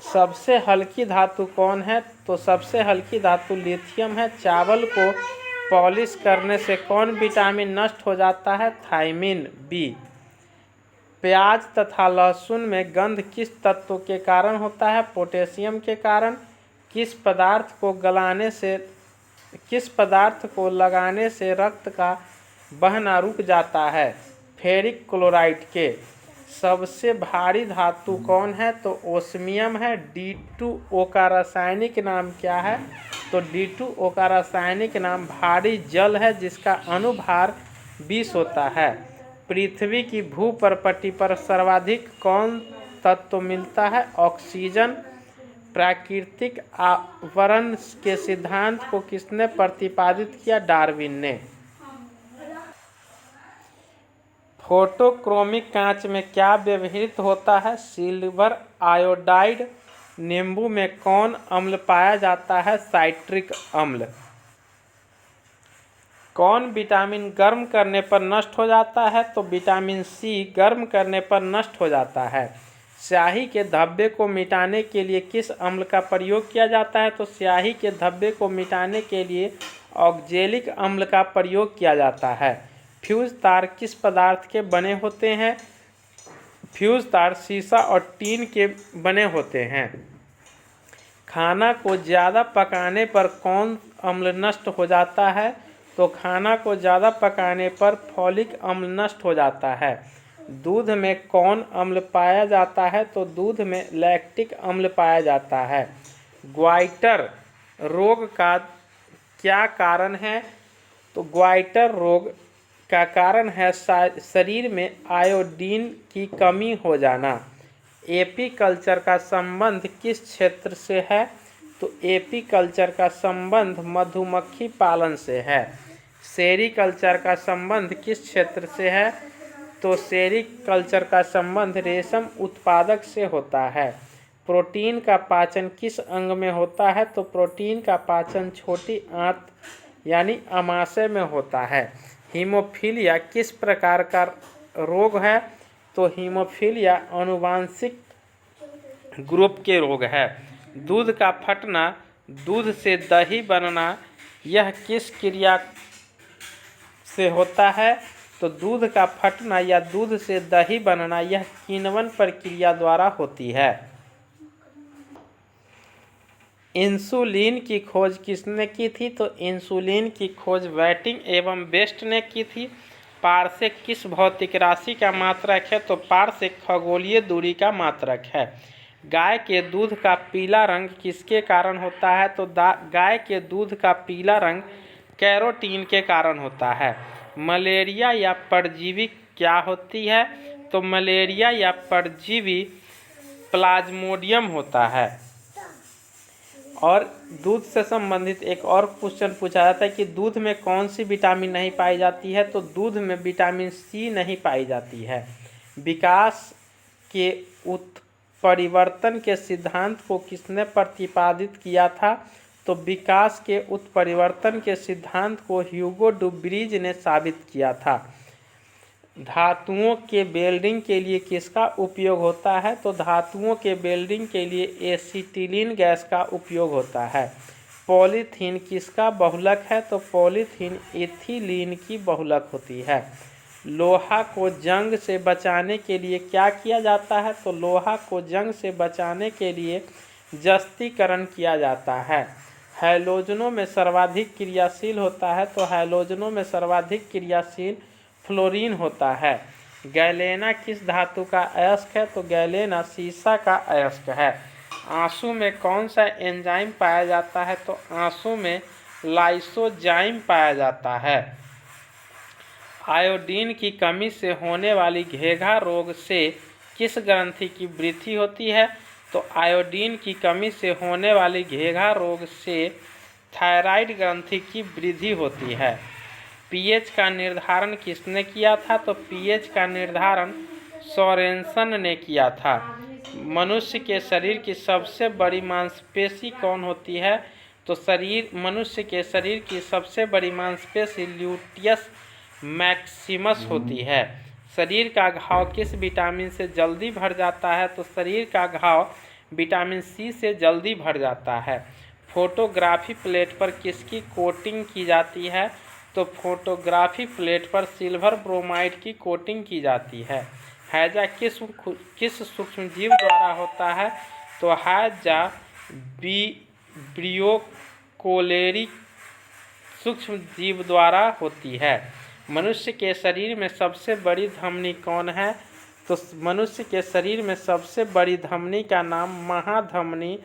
सबसे हल्की धातु कौन है? तो सबसे हल्की धातु लिथियम है। चावल को पॉलिश करने से कौन विटामिन नष्ट हो जाता है? Thiamine B. प्याज तथा लहसुन में गंध किस तत्व के कारण होता है? पोटेशियम के कारण। किस पदार्थ को लगाने से रक्त का बहना रुक जाता है? फेरिक क्लोराइड के। सबसे भारी धातु कौन है? तो ओस्मियम है। D2O का रासायनिक नाम क्या है? तो D2O का रासायनिक नाम भारी जल है जिसका अणुभार 20 होता है। पृथ्वी की भूपटल पर सर्वाधिक कौन तत्व मिलता है? ऑक्सीजन। प्राकृतिक आवरण के सिद्धांत को किसने प्रतिपादित किया? डार्विन ने। फोटोक्रोमिक कांच में क्या व्यवहृत होता है? Silver iodide. नींबू में कौन अम्ल पाया जाता है? साइट्रिक अम्ल। कौन विटामिन गर्म करने पर नष्ट हो जाता है? तो विटामिन सी गर्म करने पर नष्ट हो जाता है। स्याही के धब्बे को मिटाने के लिए किस अम्ल का प्रयोग किया जाता है? तो स्याही के धब्बे को मिटाने के लिए ऑक्जेलिक अम्ल का प्रयोग किया जाता है। फ्यूज तार किस पदार्थ के बने होते हैं? फ्यूज तार सीसा और टीन के बने होते हैं। खाना को ज़्यादा पकाने पर कौन अम्ल नष्ट हो जाता है? तो खाना को ज़्यादा पकाने पर फॉलिक अम्ल नष्ट हो जाता है। दूध में कौन अम्ल पाया जाता है? तो दूध में लैक्टिक अम्ल पाया जाता है। ग्वाइटर रोग का क्या कारण है? तो ग्वाइटर रोग का कारण है शरीर में आयोडीन की कमी हो जाना। एपीकल्चर का संबंध किस क्षेत्र से है? तो एपीकल्चर का संबंध मधुमक्खी पालन से है। सेरीकल्चर का संबंध किस क्षेत्र से है? तो सेरीकल्चर का संबंध रेशम उत्पादक से होता है। प्रोटीन का पाचन किस अंग में होता है? तो प्रोटीन का पाचन छोटी आंत यानी आमाशय में होता है। हीमोफीलिया किस प्रकार का रोग है? तो हीमोफीलिया आनुवांशिक ग्रुप के रोग है। दूध का फटना, दूध से दही बनना, यह किस क्रिया से होता है? तो दूध का फटना या दूध से दही बनना यह किण्वन प्रक्रिया द्वारा होती है। इंसुलिन की खोज किसने की थी? तो इंसुलिन की खोज वेटिंग एवं बेस्ट ने की थी। पारसेक किस भौतिक राशि का मात्रक है? तो पारसेक खगोलीय दूरी का मात्रक है। गाय के दूध का पीला रंग किसके कारण होता है? तो गाय के दूध का पीला रंग कैरोटीन के कारण होता है। मलेरिया या परजीवी क्या होती है? तो मलेरिया या परजीवी प्लाज्मोडियम होता है। और दूध से संबंधित एक और क्वेश्चन पूछा जाता है कि दूध में कौन सी विटामिन नहीं पाई जाती है? तो दूध में विटामिन सी नहीं पाई जाती है। विकास के उत्परिवर्तन के सिद्धांत को किसने प्रतिपादित किया था? तो विकास के उत्परिवर्तन के सिद्धांत को ह्यूगो डुब्रीज ने साबित किया था। धातुओं के वेल्डिंग के लिए किसका उपयोग होता है? तो धातुओं के वेल्डिंग के लिए एसिटिलीन गैस का उपयोग होता है। पॉलीथीन किसका बहुलक है? तो पॉलीथीन एथिलीन की बहुलक होती है। लोहा को जंग से बचाने के लिए क्या किया जाता है? तो लोहा को जंग से बचाने के लिए जस्तीकरण किया जाता है। हैलोजनों में सर्वाधिक क्रियाशील होता है, तो हैलोजनों में सर्वाधिक क्रियाशील फ्लोरीन होता है। गैलेना किस धातु का अयस्क है? तो गैलेना सीसा का अयस्क है। आंसू में कौन सा एंजाइम पाया जाता है? तो आंसू में लाइसोजाइम पाया जाता है। आयोडीन की कमी से होने वाली घेघा रोग से किस ग्रंथि की वृद्धि होती है? तो आयोडीन की कमी से होने वाली घेघा रोग से थायराइड ग्रंथि की वृद्धि होती है। पीएच का निर्धारण किसने किया था? तो पीएच का निर्धारण सोरेनसन ने किया था। मनुष्य के शरीर की सबसे बड़ी मांसपेशी कौन होती है? तो मनुष्य के शरीर की सबसे बड़ी मांसपेशी ल्यूटियस मैक्सिमस होती है। शरीर का घाव किस विटामिन से जल्दी भर जाता है? तो शरीर का घाव विटामिन सी से जल्दी भर जाता है। फोटोग्राफी प्लेट पर किसकी कोटिंग की जाती है? तो फोटोग्राफी प्लेट पर सिल्वर ब्रोमाइड की कोटिंग की जाती है। हैजा किस सूक्ष्मजीव द्वारा होता है? तो हैजा ब्रियोकोलेरी सूक्ष्मजीव द्वारा होती है। मनुष्य के शरीर में सबसे बड़ी धमनी कौन है? तो मनुष्य के शरीर में सबसे बड़ी धमनी का नाम महाधमनी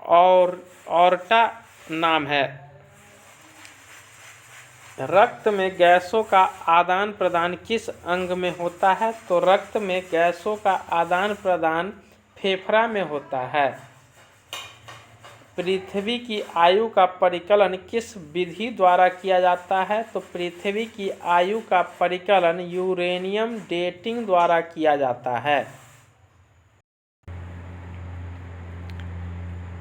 और ऑर्टा नाम है। रक्त में गैसों का आदान प्रदान किस अंग में होता है? तो रक्त में गैसों का आदान प्रदान फेफड़ा में होता है। पृथ्वी की आयु का परिकलन किस विधि द्वारा किया जाता है? तो पृथ्वी की आयु का परिकलन यूरेनियम डेटिंग द्वारा किया जाता है।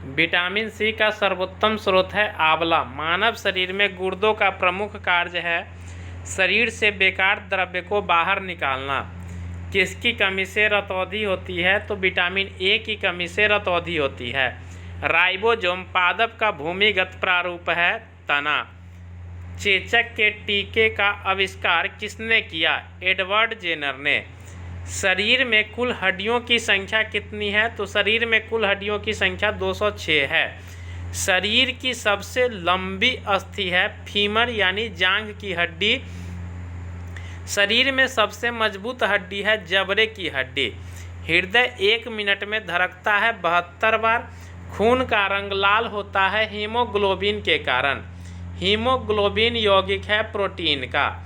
विटामिन सी का सर्वोत्तम स्रोत है आंवला। मानव शरीर में गुर्दों का प्रमुख कार्य है शरीर से बेकार द्रव्य को बाहर निकालना। किसकी कमी से रतौंधी होती है? तो विटामिन ए की कमी से रतौंधी होती है। राइबोसोम पादप का भूमिगत प्रारूप है तना। चेचक के टीके का आविष्कार किसने किया? एडवर्ड जेनर ने। शरीर में कुल हड्डियों की संख्या कितनी है? तो शरीर में कुल हड्डियों की संख्या 206 है। शरीर की सबसे लंबी अस्थि है फीमर यानी जांघ की हड्डी। शरीर में सबसे मजबूत हड्डी है जबड़े की हड्डी। हृदय 1 मिनट में धड़कता है 72 बार। खून का रंग लाल होता है हीमोग्लोबिन के कारण। हीमोग्लोबिन यौगिक है प्रोटीन का।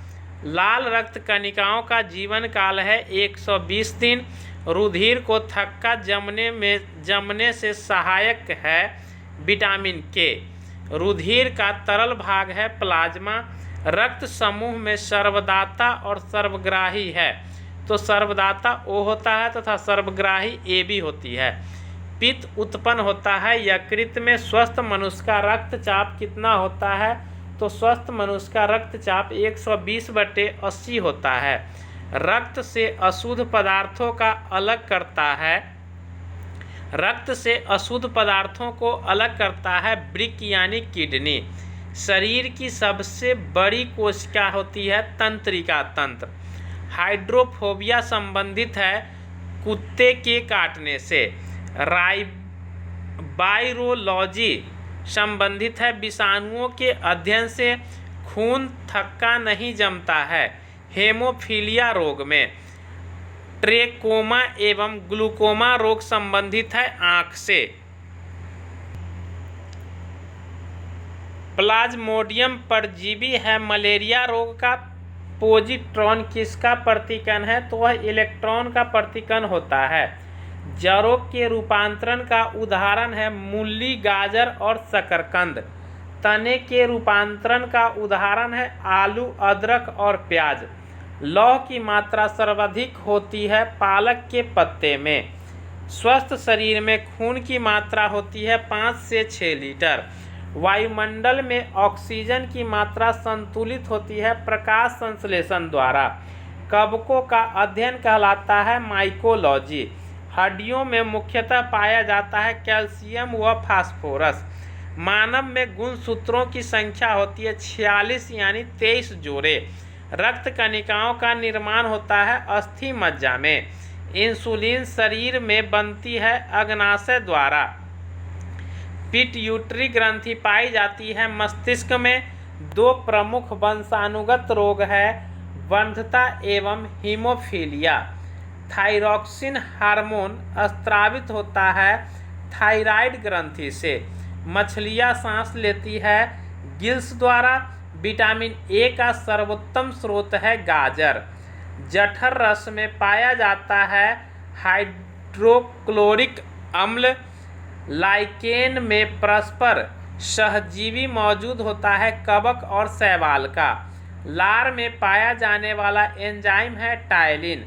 लाल रक्त कणिकाओं का जीवन काल है 120 दिन। रुधिर को थक्का जमने से सहायक है विटामिन के। रुधिर का तरल भाग है प्लाज्मा। रक्त समूह में सर्वदाता और सर्वग्राही है। तो सर्वदाता O होता है तथा सर्वग्राही A भी होती है। पित्त उत्पन्न होता है यकृत में। स्वस्थ मनुष्य का रक्तचाप कितना होता है? तो स्वस्थ मनुष्य का रक्तचाप 120/80 होता है। रक्त से अशुद्ध पदार्थों का अलग करता है। रक्त से अशुद्ध पदार्थों को अलग करता है वृक्क यानी किडनी। शरीर की सबसे बड़ी कोशिका होती है तंत्रिका तंत्र। हाइड्रोफोबिया संबंधित है कुत्ते के काटने से। वायरोलॉजी संबंधित है विषाणुओं के अध्ययन से। खून थक्का नहीं जमता है हेमोफीलिया रोग में। ट्रेकोमा एवं ग्लूकोमा रोग संबंधित है आँख से। प्लाज्मोडियम परजीवी है मलेरिया रोग का। पॉजिट्रॉन किसका प्रतिकण है? तो वह इलेक्ट्रॉन का प्रतिकण होता है। जड़ों के रूपांतरण का उदाहरण है मूली, गाजर और शकरकंद। तने के रूपांतरण का उदाहरण है आलू, अदरक और प्याज। लौह की मात्रा सर्वाधिक होती है पालक के पत्ते में। स्वस्थ शरीर में खून की मात्रा होती है 5 से 6 लीटर। वायुमंडल में ऑक्सीजन की मात्रा संतुलित होती है प्रकाश संश्लेषण द्वारा। कवकों का अध्ययन कहलाता है माइकोलॉजी। हड्डियों में मुख्यतः पाया जाता है कैल्शियम व फास्फोरस। मानव में गुणसूत्रों की संख्या होती है 46 यानी 23 जोड़े। रक्त कणिकाओं का निर्माण होता है अस्थि मज्जा में। इंसुलिन शरीर में बनती है अग्नाशय द्वारा। पिट्यूटरी ग्रंथि पाई जाती है मस्तिष्क में। दो प्रमुख वंशानुगत रोग है वंध्यता एवं हीमोफीलिया। थायरॉक्सिन हार्मोन स्रावित होता है थायराइड ग्रंथि से। मछलियाँ सांस लेती है गिल्स द्वारा। विटामिन ए का सर्वोत्तम स्रोत है गाजर। जठर रस में पाया जाता है हाइड्रोक्लोरिक अम्ल। लाइकेन में परस्पर सहजीवी मौजूद होता है कवक और शैवाल का। लार में पाया जाने वाला एंजाइम है टायलिन।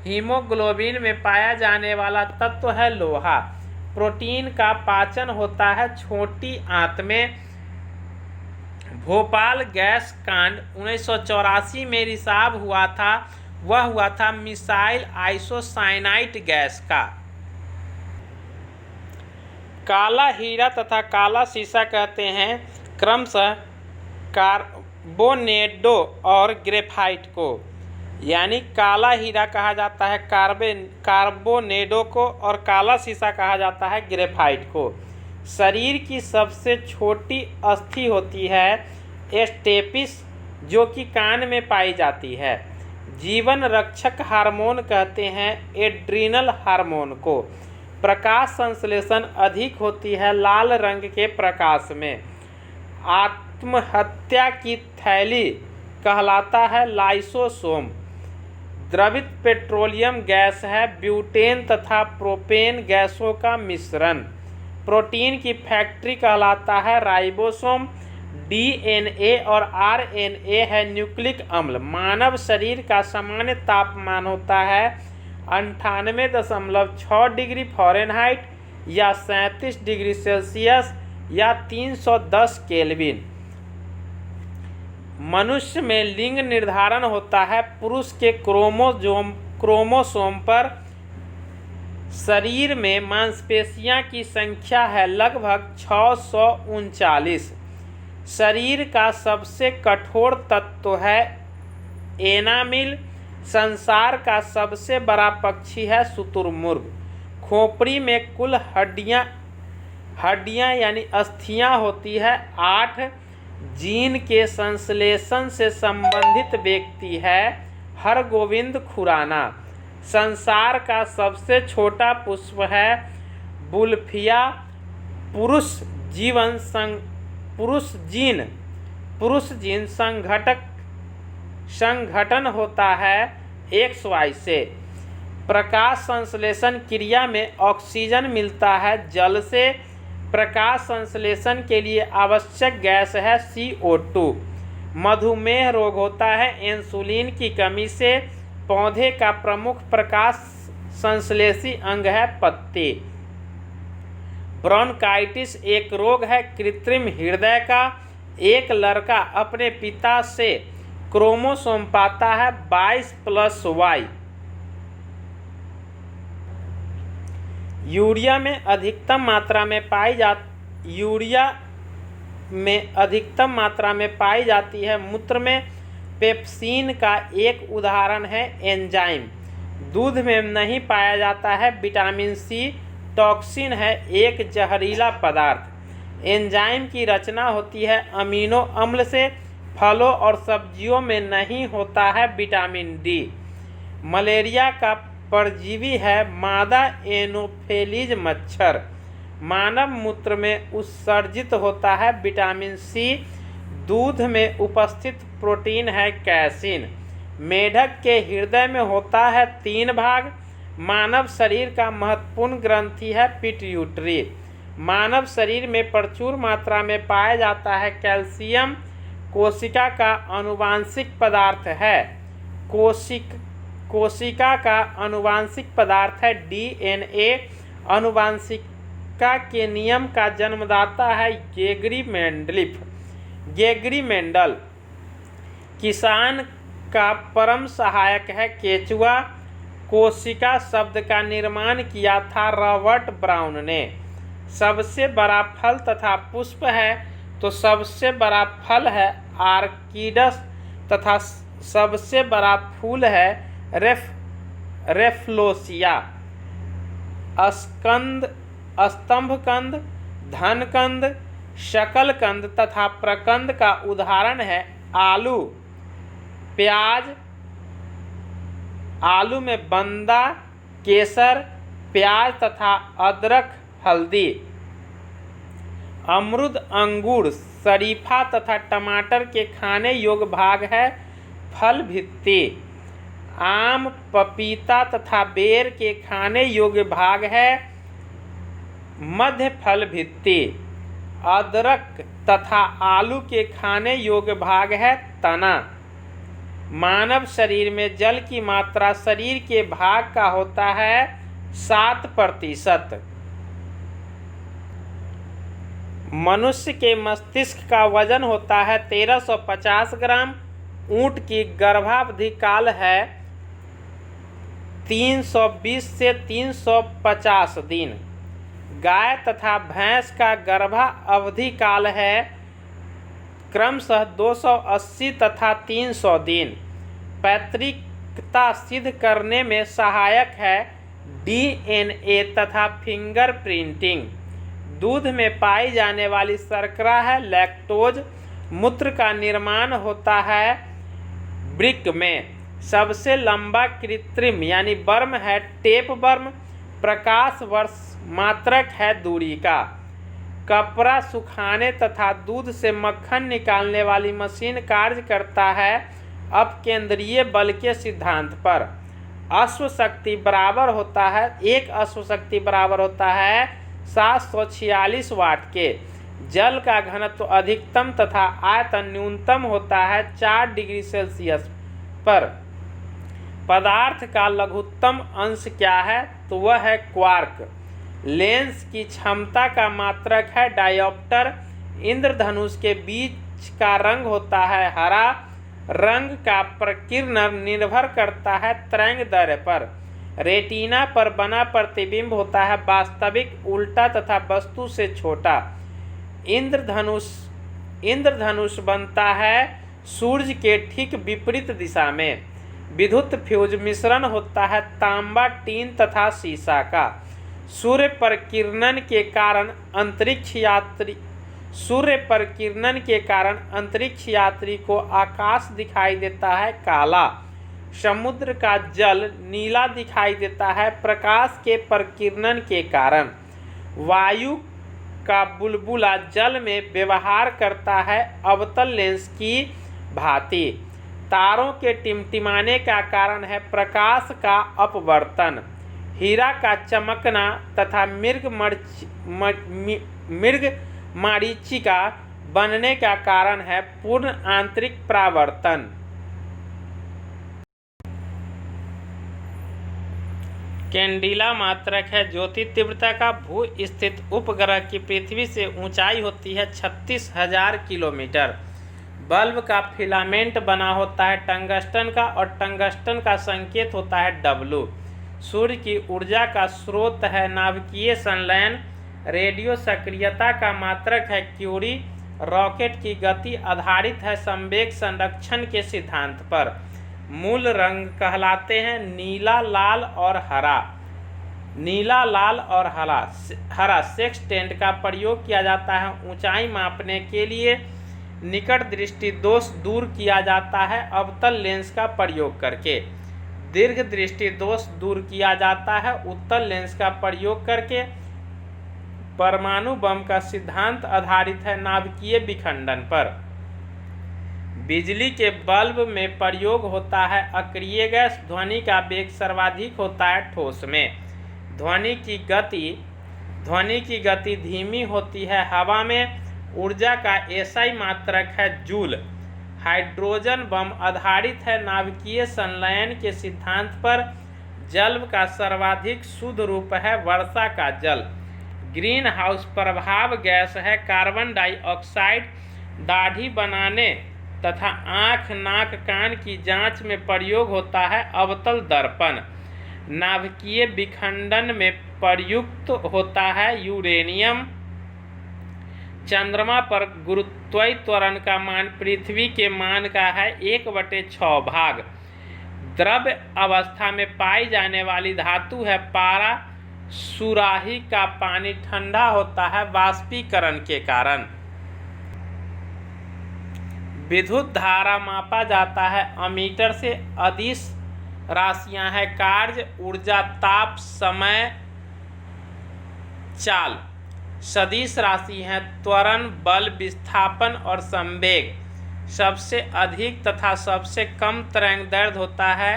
हीमोग्लोबिन में पाया जाने वाला तत्व है लोहा। प्रोटीन का पाचन होता है छोटी आंत में। भोपाल गैस कांड 1984 में रिसाव हुआ था, वह हुआ था मिसाइल आइसोसाइनाइट गैस का। काला हीरा तथा काला सीसा कहते हैं क्रमशः कार्बोनेडो और ग्रेफाइट को। यानी काला हीरा कहा जाता है कार्बोनेडो को और काला सीसा कहा जाता है ग्रेफाइट को। शरीर की सबसे छोटी अस्थि होती है स्टेपिस, जो कि कान में पाई जाती है। जीवन रक्षक हार्मोन कहते हैं एड्रिनल हार्मोन को। प्रकाश संश्लेषण अधिक होती है लाल रंग के प्रकाश में। आत्महत्या की थैली कहलाता है लाइसोसोम। द्रवित पेट्रोलियम गैस है ब्यूटेन तथा प्रोपेन गैसों का मिश्रण। प्रोटीन की फैक्ट्री कहलाता है राइबोसोम। डीएनए और आरएनए है न्यूक्लिक अम्ल। मानव शरीर का सामान्य तापमान होता है 98.6 डिग्री फ़ारेनहाइट या 37 डिग्री सेल्सियस या 310 केल्विन। मनुष्य में लिंग निर्धारण होता है पुरुष के क्रोमोसोम पर। शरीर में मांसपेशियां की संख्या है लगभग 639। शरीर का सबसे कठोर तत्व है एनामिल। संसार का सबसे बड़ा पक्षी है शुतुरमुर्ग। खोपड़ी में कुल हड्डियां यानी अस्थियां होती है 8। जीन के संश्लेषण से संबंधित व्यक्ति है हरगोविंद खुराना। संसार का सबसे छोटा पुष्प है बुल्फिया। पुरुष जीन संघटन होता है XY से। प्रकाश संश्लेषण क्रिया में ऑक्सीजन मिलता है जल से। प्रकाश संश्लेषण के लिए आवश्यक गैस है CO2। मधुमेह रोग होता है इंसुलिन की कमी से। पौधे का प्रमुख प्रकाश संश्लेषी अंग है पत्ते। ब्रोंकाइटिस एक रोग है कृत्रिम हृदय का। एक लड़का अपने पिता से क्रोमोसोम पाता है 22+Y। यूरिया में अधिकतम मात्रा में पाई जाती है मूत्र में। पेप्सिन का एक उदाहरण है एंजाइम। दूध में नहीं पाया जाता है विटामिन C। टॉक्सिन है एक जहरीला पदार्थ। एंजाइम की रचना होती है अमीनो अम्ल से। फलों और सब्जियों में नहीं होता है विटामिन D। मलेरिया का परजीवी है मादा एनोफेलिज मच्छर। मानव मूत्र में उत्सर्जित होता है विटामिन C। दूध में उपस्थित प्रोटीन है कैसीन। मेढक के हृदय में होता है 3 भाग। मानव शरीर का महत्वपूर्ण ग्रंथि है पिट्यूटरी। मानव शरीर में प्रचुर मात्रा में पाया जाता है कैल्शियम। कोशिका का आनुवांशिक पदार्थ है कोशिका का आनुवांशिक पदार्थ है DNA। आनुवांशिकता के नियम का जन्मदाता है गेगरी मेंडल। किसान का परम सहायक है। केचुआ कोशिका शब्द का निर्माण किया था रॉबर्ट ब्राउन ने। सबसे बड़ा फल तथा पुष्प है तो सबसे बड़ा फल है आर्किडस तथा सबसे बड़ा फूल है रेफ्लोसिया। स्कंद, स्तंभकंद, धनकंद, शकलकंद तथा प्रकंद का उदाहरण है आलू, प्याज, आलू में बंदा, केसर, प्याज तथा अदरक, हल्दी। अमरूद, अंगूर, शरीफा तथा टमाटर के खाने योग्य भाग है फल भित्ति। आम, पपीता तथा बेर के खाने योग्य भाग है मध्य फल भित्ति। अदरक तथा आलू के खाने योग्य भाग है तना। मानव शरीर में जल की मात्रा शरीर के भाग का होता है 7%। मनुष्य के मस्तिष्क का वजन होता है 1350 ग्राम। ऊंट की गर्भावधि काल है 320 से 350 दिन। गाय तथा भैंस का गर्भावधि काल है क्रमशः 280 तथा 300 दिन। पैतृकता सिद्ध करने में सहायक है DNA तथा फिंगरप्रिंटिंग। दूध में पाई जाने वाली शर्करा है लैक्टोज। मूत्र का निर्माण होता है वृक्क में। सबसे लंबा कृत्रिम यानी वर्म है टेप वर्म। प्रकाश वर्ष मात्रक है दूरी का। कपड़ा सुखाने तथा दूध से मक्खन निकालने वाली मशीन कार्य करता है अपकेंद्रीय बल के सिद्धांत पर। अश्व शक्ति बराबर होता है, एक अश्व शक्ति बराबर होता है 746 वाट के। जल का घनत्व अधिकतम तथा आयतन न्यूनतम होता है 4 डिग्री सेल्सियस पर। पदार्थ का लघुत्तम अंश क्या है तो वह है क्वार्क। लेंस की क्षमता का मात्रक है डायोप्टर। इंद्रधनुष के बीच का रंग होता है हरा। रंग का प्रकीर्णन निर्भर करता है तरंगदैर्ध्य पर। रेटिना पर बना प्रतिबिंब होता है वास्तविक, उल्टा तथा वस्तु से छोटा। इंद्रधनुष बनता है सूर्य के ठीक विपरीत दिशा में। विद्युत फ्यूज मिश्रण होता है तांबा, टीन तथा सीसा का। सूर्य पर किरणन के कारण अंतरिक्ष यात्री को आकाश दिखाई देता है काला। समुद्र का जल नीला दिखाई देता है प्रकाश के प्रकीर्णन के कारण। वायु का बुलबुला जल में व्यवहार करता है अवतल लेंस की भांति। तारों के टिमटिमाने का कारण है प्रकाश का अपवर्तन। हीरा का चमकना तथा मृगमरीचिका बनने का कारण है पूर्ण आंतरिक परावर्तन। कैंडिला मात्रक है ज्योति तीव्रता का। भू स्थित उपग्रह की पृथ्वी से ऊंचाई होती है 36,000 किलोमीटर। बल्ब का फिलामेंट बना होता है टंगस्टन का और टंगस्टन का संकेत होता है W। सूर्य की ऊर्जा का स्रोत है नाभिकीय संलयन। रेडियो सक्रियता का मात्रक है क्यूरी। रॉकेट की गति आधारित है संवेग संरक्षण के सिद्धांत पर। मूल रंग कहलाते हैं नीला, लाल और हरा। नीला, लाल और हरा सेक्सटेंट का प्रयोग किया जाता है ऊंचाई मापने के लिए। निकट दृष्टि दोष दूर किया जाता है अवतल लेंस का प्रयोग करके। दीर्घ दृष्टि दोष दूर किया जाता है उत्तल लेंस का प्रयोग करके। परमाणु बम का सिद्धांत आधारित है नाभिकीय विखंडन पर। बिजली के बल्ब में प्रयोग होता है अक्रिय गैस। ध्वनि का वेग सर्वाधिक होता है ठोस में। ध्वनि की गति धीमी होती है हवा में। ऊर्जा का एसआई मात्रक है जूल। हाइड्रोजन बम आधारित है नाभिकीय संलयन के सिद्धांत पर। जल का सर्वाधिक शुद्ध रूप है वर्षा का जल। ग्रीन हाउस प्रभाव गैस है कार्बन डाइऑक्साइड। दाढ़ी बनाने तथा आँख, नाक, कान की जांच में प्रयोग होता है अवतल दर्पण। नाभिकीय विखंडन में प्रयुक्त होता है यूरेनियम। चंद्रमा पर गुरुत्वाकर्षण का मान पृथ्वी के मान का है 1/6 भाग। द्रव अवस्था में पाई जाने वाली धातु है पारा। सुराही का पानी ठंडा होता है वाष्पीकरण के कारण। विद्युत धारा मापा जाता है अमीटर से। अदिश राशियां हैं कार्य, ऊर्जा, ताप, समय, चाल। सदिश राशि हैं त्वरण, बल, विस्थापन और संवेग। सबसे अधिक तथा सबसे कम तरंगदैर्घ्य होता है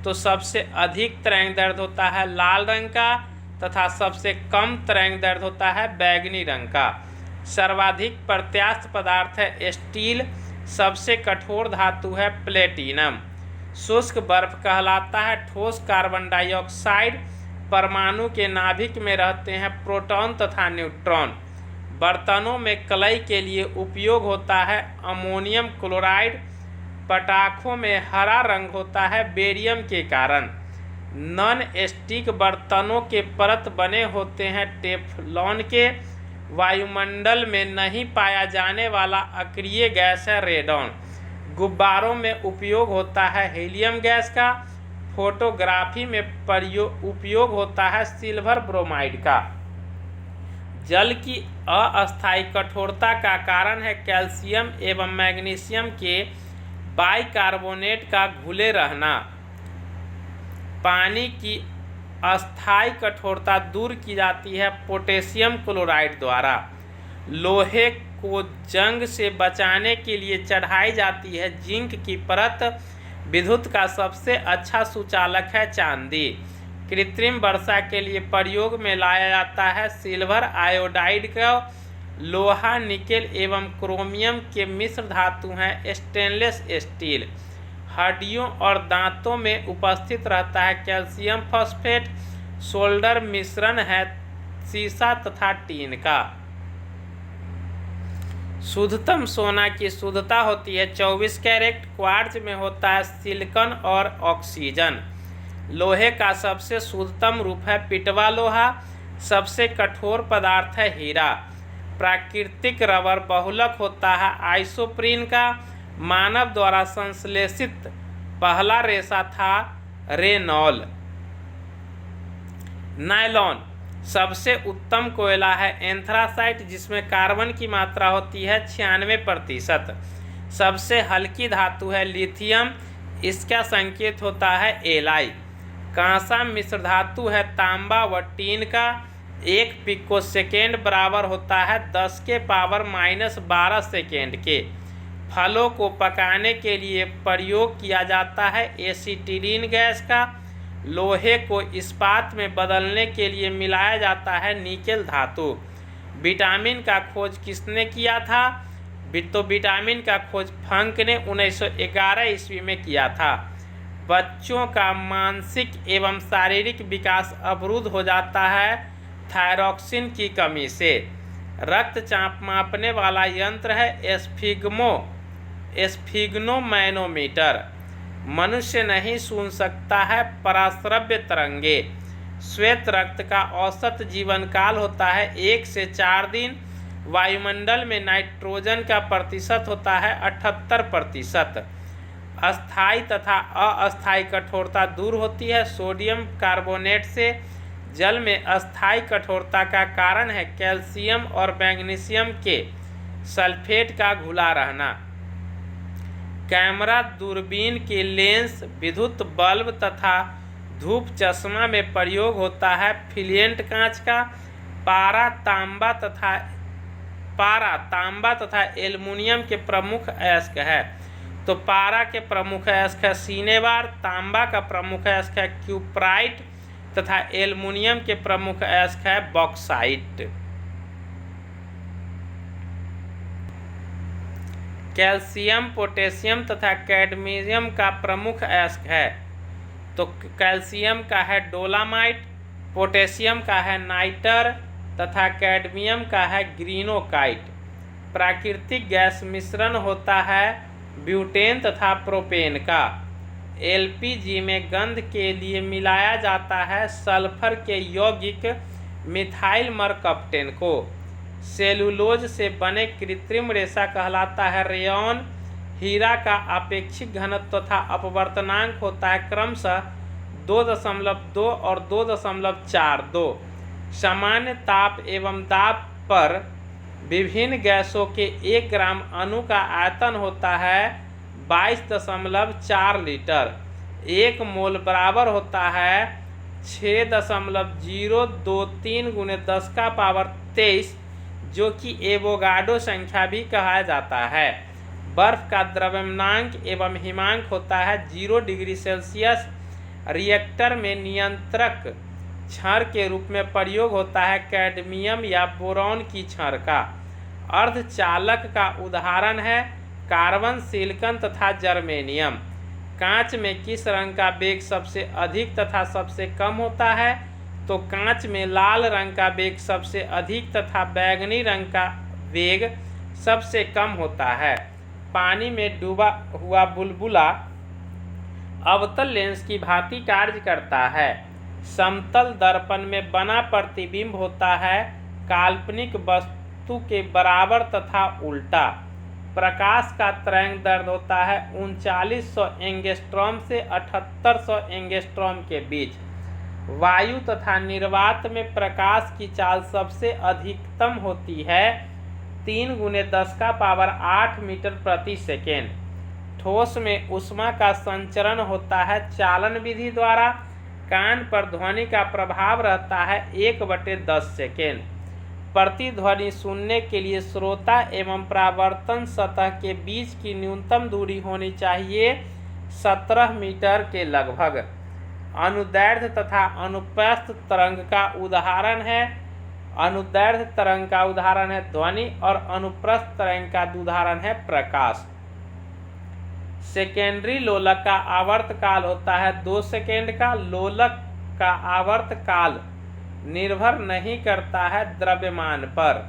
तो सबसे अधिक तरंगदैर्घ्य होता है लाल रंग का तथा सबसे कम तरंगदैर्घ्य होता है बैंगनी रंग का। सर्वाधिक प्रत्यास्थ पदार्थ है स्टील। सबसे कठोर धातु है प्लेटिनम। शुष्क बर्फ कहलाता है ठोस कार्बन डाइऑक्साइड। परमाणु के नाभिक में रहते हैं प्रोटॉन तथा न्यूट्रॉन। बर्तनों में कलई के लिए उपयोग होता है अमोनियम क्लोराइड। पटाखों में हरा रंग होता है बेरियम के कारण। नॉन स्टिक बर्तनों के परत बने होते हैं टेफ्लॉन के। वायुमंडल में नहीं पाया जाने वाला अक्रिय गैस है रेडॉन। गुब्बारों में उपयोग होता है हीलियम गैस का। फोटोग्राफी में उपयोग होता है सिल्वर ब्रोमाइड का। जल की अस्थायी कठोरता का कारण है कैल्शियम एवं मैग्नीशियम के बाइकार्बोनेट का घुले रहना। पानी की अस्थायी कठोरता दूर की जाती है पोटेशियम क्लोराइड द्वारा। लोहे को जंग से बचाने के लिए चढ़ाई जाती है जिंक की परत। विद्युत का सबसे अच्छा सुचालक है चांदी। कृत्रिम वर्षा के लिए प्रयोग में लाया जाता है सिल्वर आयोडाइड का। लोहा, निकेल एवं क्रोमियम के मिश्र धातु हैं स्टेनलेस स्टील। हड्डियों और दांतों में उपस्थित रहता है कैल्शियम फॉस्फेट। सोल्डर मिश्रण है सीसा तथा टीन का। शुद्धतम सोना की शुद्धता होती है 24 कैरेट। क्वार्ट्ज में होता है सिलिकॉन और ऑक्सीजन। लोहे का सबसे शुद्धतम रूप है पिटवा लोहा। सबसे कठोर पदार्थ है हीरा। प्राकृतिक रबर बहुलक होता है आइसोप्रीन का। मानव द्वारा संश्लेषित पहला रेशा था रेनॉल। नायलॉन सबसे उत्तम कोयला है एंथ्रासाइट जिसमें कार्बन की मात्रा होती है 96%। सबसे हल्की धातु है लिथियम। इसका संकेत होता है Li। कांसा मिश्र धातु है तांबा व टीन का। 1 पिकोसेकेंड बराबर होता है 10⁻⁻12 सेकेंड के। फलों को पकाने के लिए प्रयोग किया जाता है एसिटिलीन गैस का। लोहे को इस्पात में बदलने के लिए मिलाया जाता है निकेल धातु। विटामिन का खोज किसने किया था? तो विटामिन का खोज फंक ने 1911 ईस्वी में किया था। बच्चों का मानसिक एवं शारीरिक विकास अवरुद्ध हो जाता है थायरॉक्सिन की कमी से। रक्तचाप मापने वाला यंत्र है स्फिग्नोमैनोमीटर। मनुष्य नहीं सुन सकता है पराश्रव्य तरंगे। श्वेत रक्त का औसत जीवन काल होता है 1 से 4 दिन। वायुमंडल में नाइट्रोजन का प्रतिशत होता है 78%। अस्थायी तथा अस्थायी कठोरता दूर होती है सोडियम कार्बोनेट से। जल में अस्थायी कठोरता का कारण है कैल्शियम और मैग्नीशियम के सल्फेट का घुला रहना। कैमरा, दूरबीन के लेंस, विद्युत बल्ब तथा धूप चश्मा में प्रयोग होता है फिलिएंट कांच का। पारा, तांबा तथा एल्युमिनियम के प्रमुख अयस्क है। तो पारा के प्रमुख अयस्क है सिनेबार। तांबा का प्रमुख अयस्क है क्यूप्राइट तथा एल्युमिनियम के प्रमुख अयस्क है बॉक्साइट। कैल्शियम, पोटेशियम तथा कैडमियम का प्रमुख अयस्क है। तो कैल्शियम का है डोलामाइट, पोटेशियम का है नाइटर तथा कैडमियम का है ग्रीनोकाइट। प्राकृतिक गैस मिश्रण होता है ब्यूटेन तथा प्रोपेन का। एलपीजी में गंध के लिए मिलाया जाता है सल्फर के यौगिक मिथाइल मरकप्टेन को। सेलुलोज से बने कृत्रिम रेशा कहलाता है रेयॉन। हीरा का अपेक्षिक घनत्व तथा अपवर्तनांक होता है क्रमशः 2.2 और 2.42। सामान्य ताप एवं दाब पर विभिन्न गैसों के 1 ग्राम अणु का आयतन होता है 22.4 लीटर। 1 मोल बराबर होता है 6.023 × 10⁻23, जो कि एवोगाड्रो संख्या भी कहा जाता है। बर्फ का द्रव्यमानांक एवं हिमांक होता है 0 डिग्री सेल्सियस। रिएक्टर में नियंत्रक क्षार के रूप में प्रयोग होता है कैडमियम या बोरॉन की क्षार का। अर्धचालक का उदाहरण है कार्बन, सिलिकॉन तथा जर्मेनियम। कांच में किस रंग का वेग सबसे अधिक तथा सबसे कम होता है? तो कांच में लाल रंग का वेग सबसे अधिक तथा बैंगनी रंग का वेग सबसे कम होता है। पानी में डूबा हुआ बुलबुला अवतल लेंस की भांति कार्य करता है। समतल दर्पण में बना प्रतिबिंब होता है काल्पनिक वस्तु के बराबर तथा उल्टा। प्रकाश का तरंग दैर्घ्य होता है 3900 एंगस्ट्रॉम से 7800 एंगस्ट्रॉम के बीच। वायु तथा निर्वात में प्रकाश की चाल सबसे अधिकतम होती है 3 × 10⁸ मीटर प्रति सेकेंड। ठोस में ऊष्मा का संचरण होता है चालन विधि द्वारा। कान पर ध्वनि का प्रभाव रहता है 1/10 सेकेंड। प्रतिध्वनि सुनने के लिए श्रोता एवं परावर्तन सतह के बीच की न्यूनतम दूरी होनी चाहिए 17 मीटर के लगभग। अनुदैर्ध्य तथा अनुप्रस्थ तरंग का उदाहरण है अनुदैर्ध्य तरंग का उदाहरण है ध्वनि और अनुप्रस्थ तरंग का उदाहरण है प्रकाश। सेकेंडरी लोलक का आवर्त काल होता है 2 सेकेंड का। लोलक का आवर्त काल निर्भर नहीं करता है द्रव्यमान पर।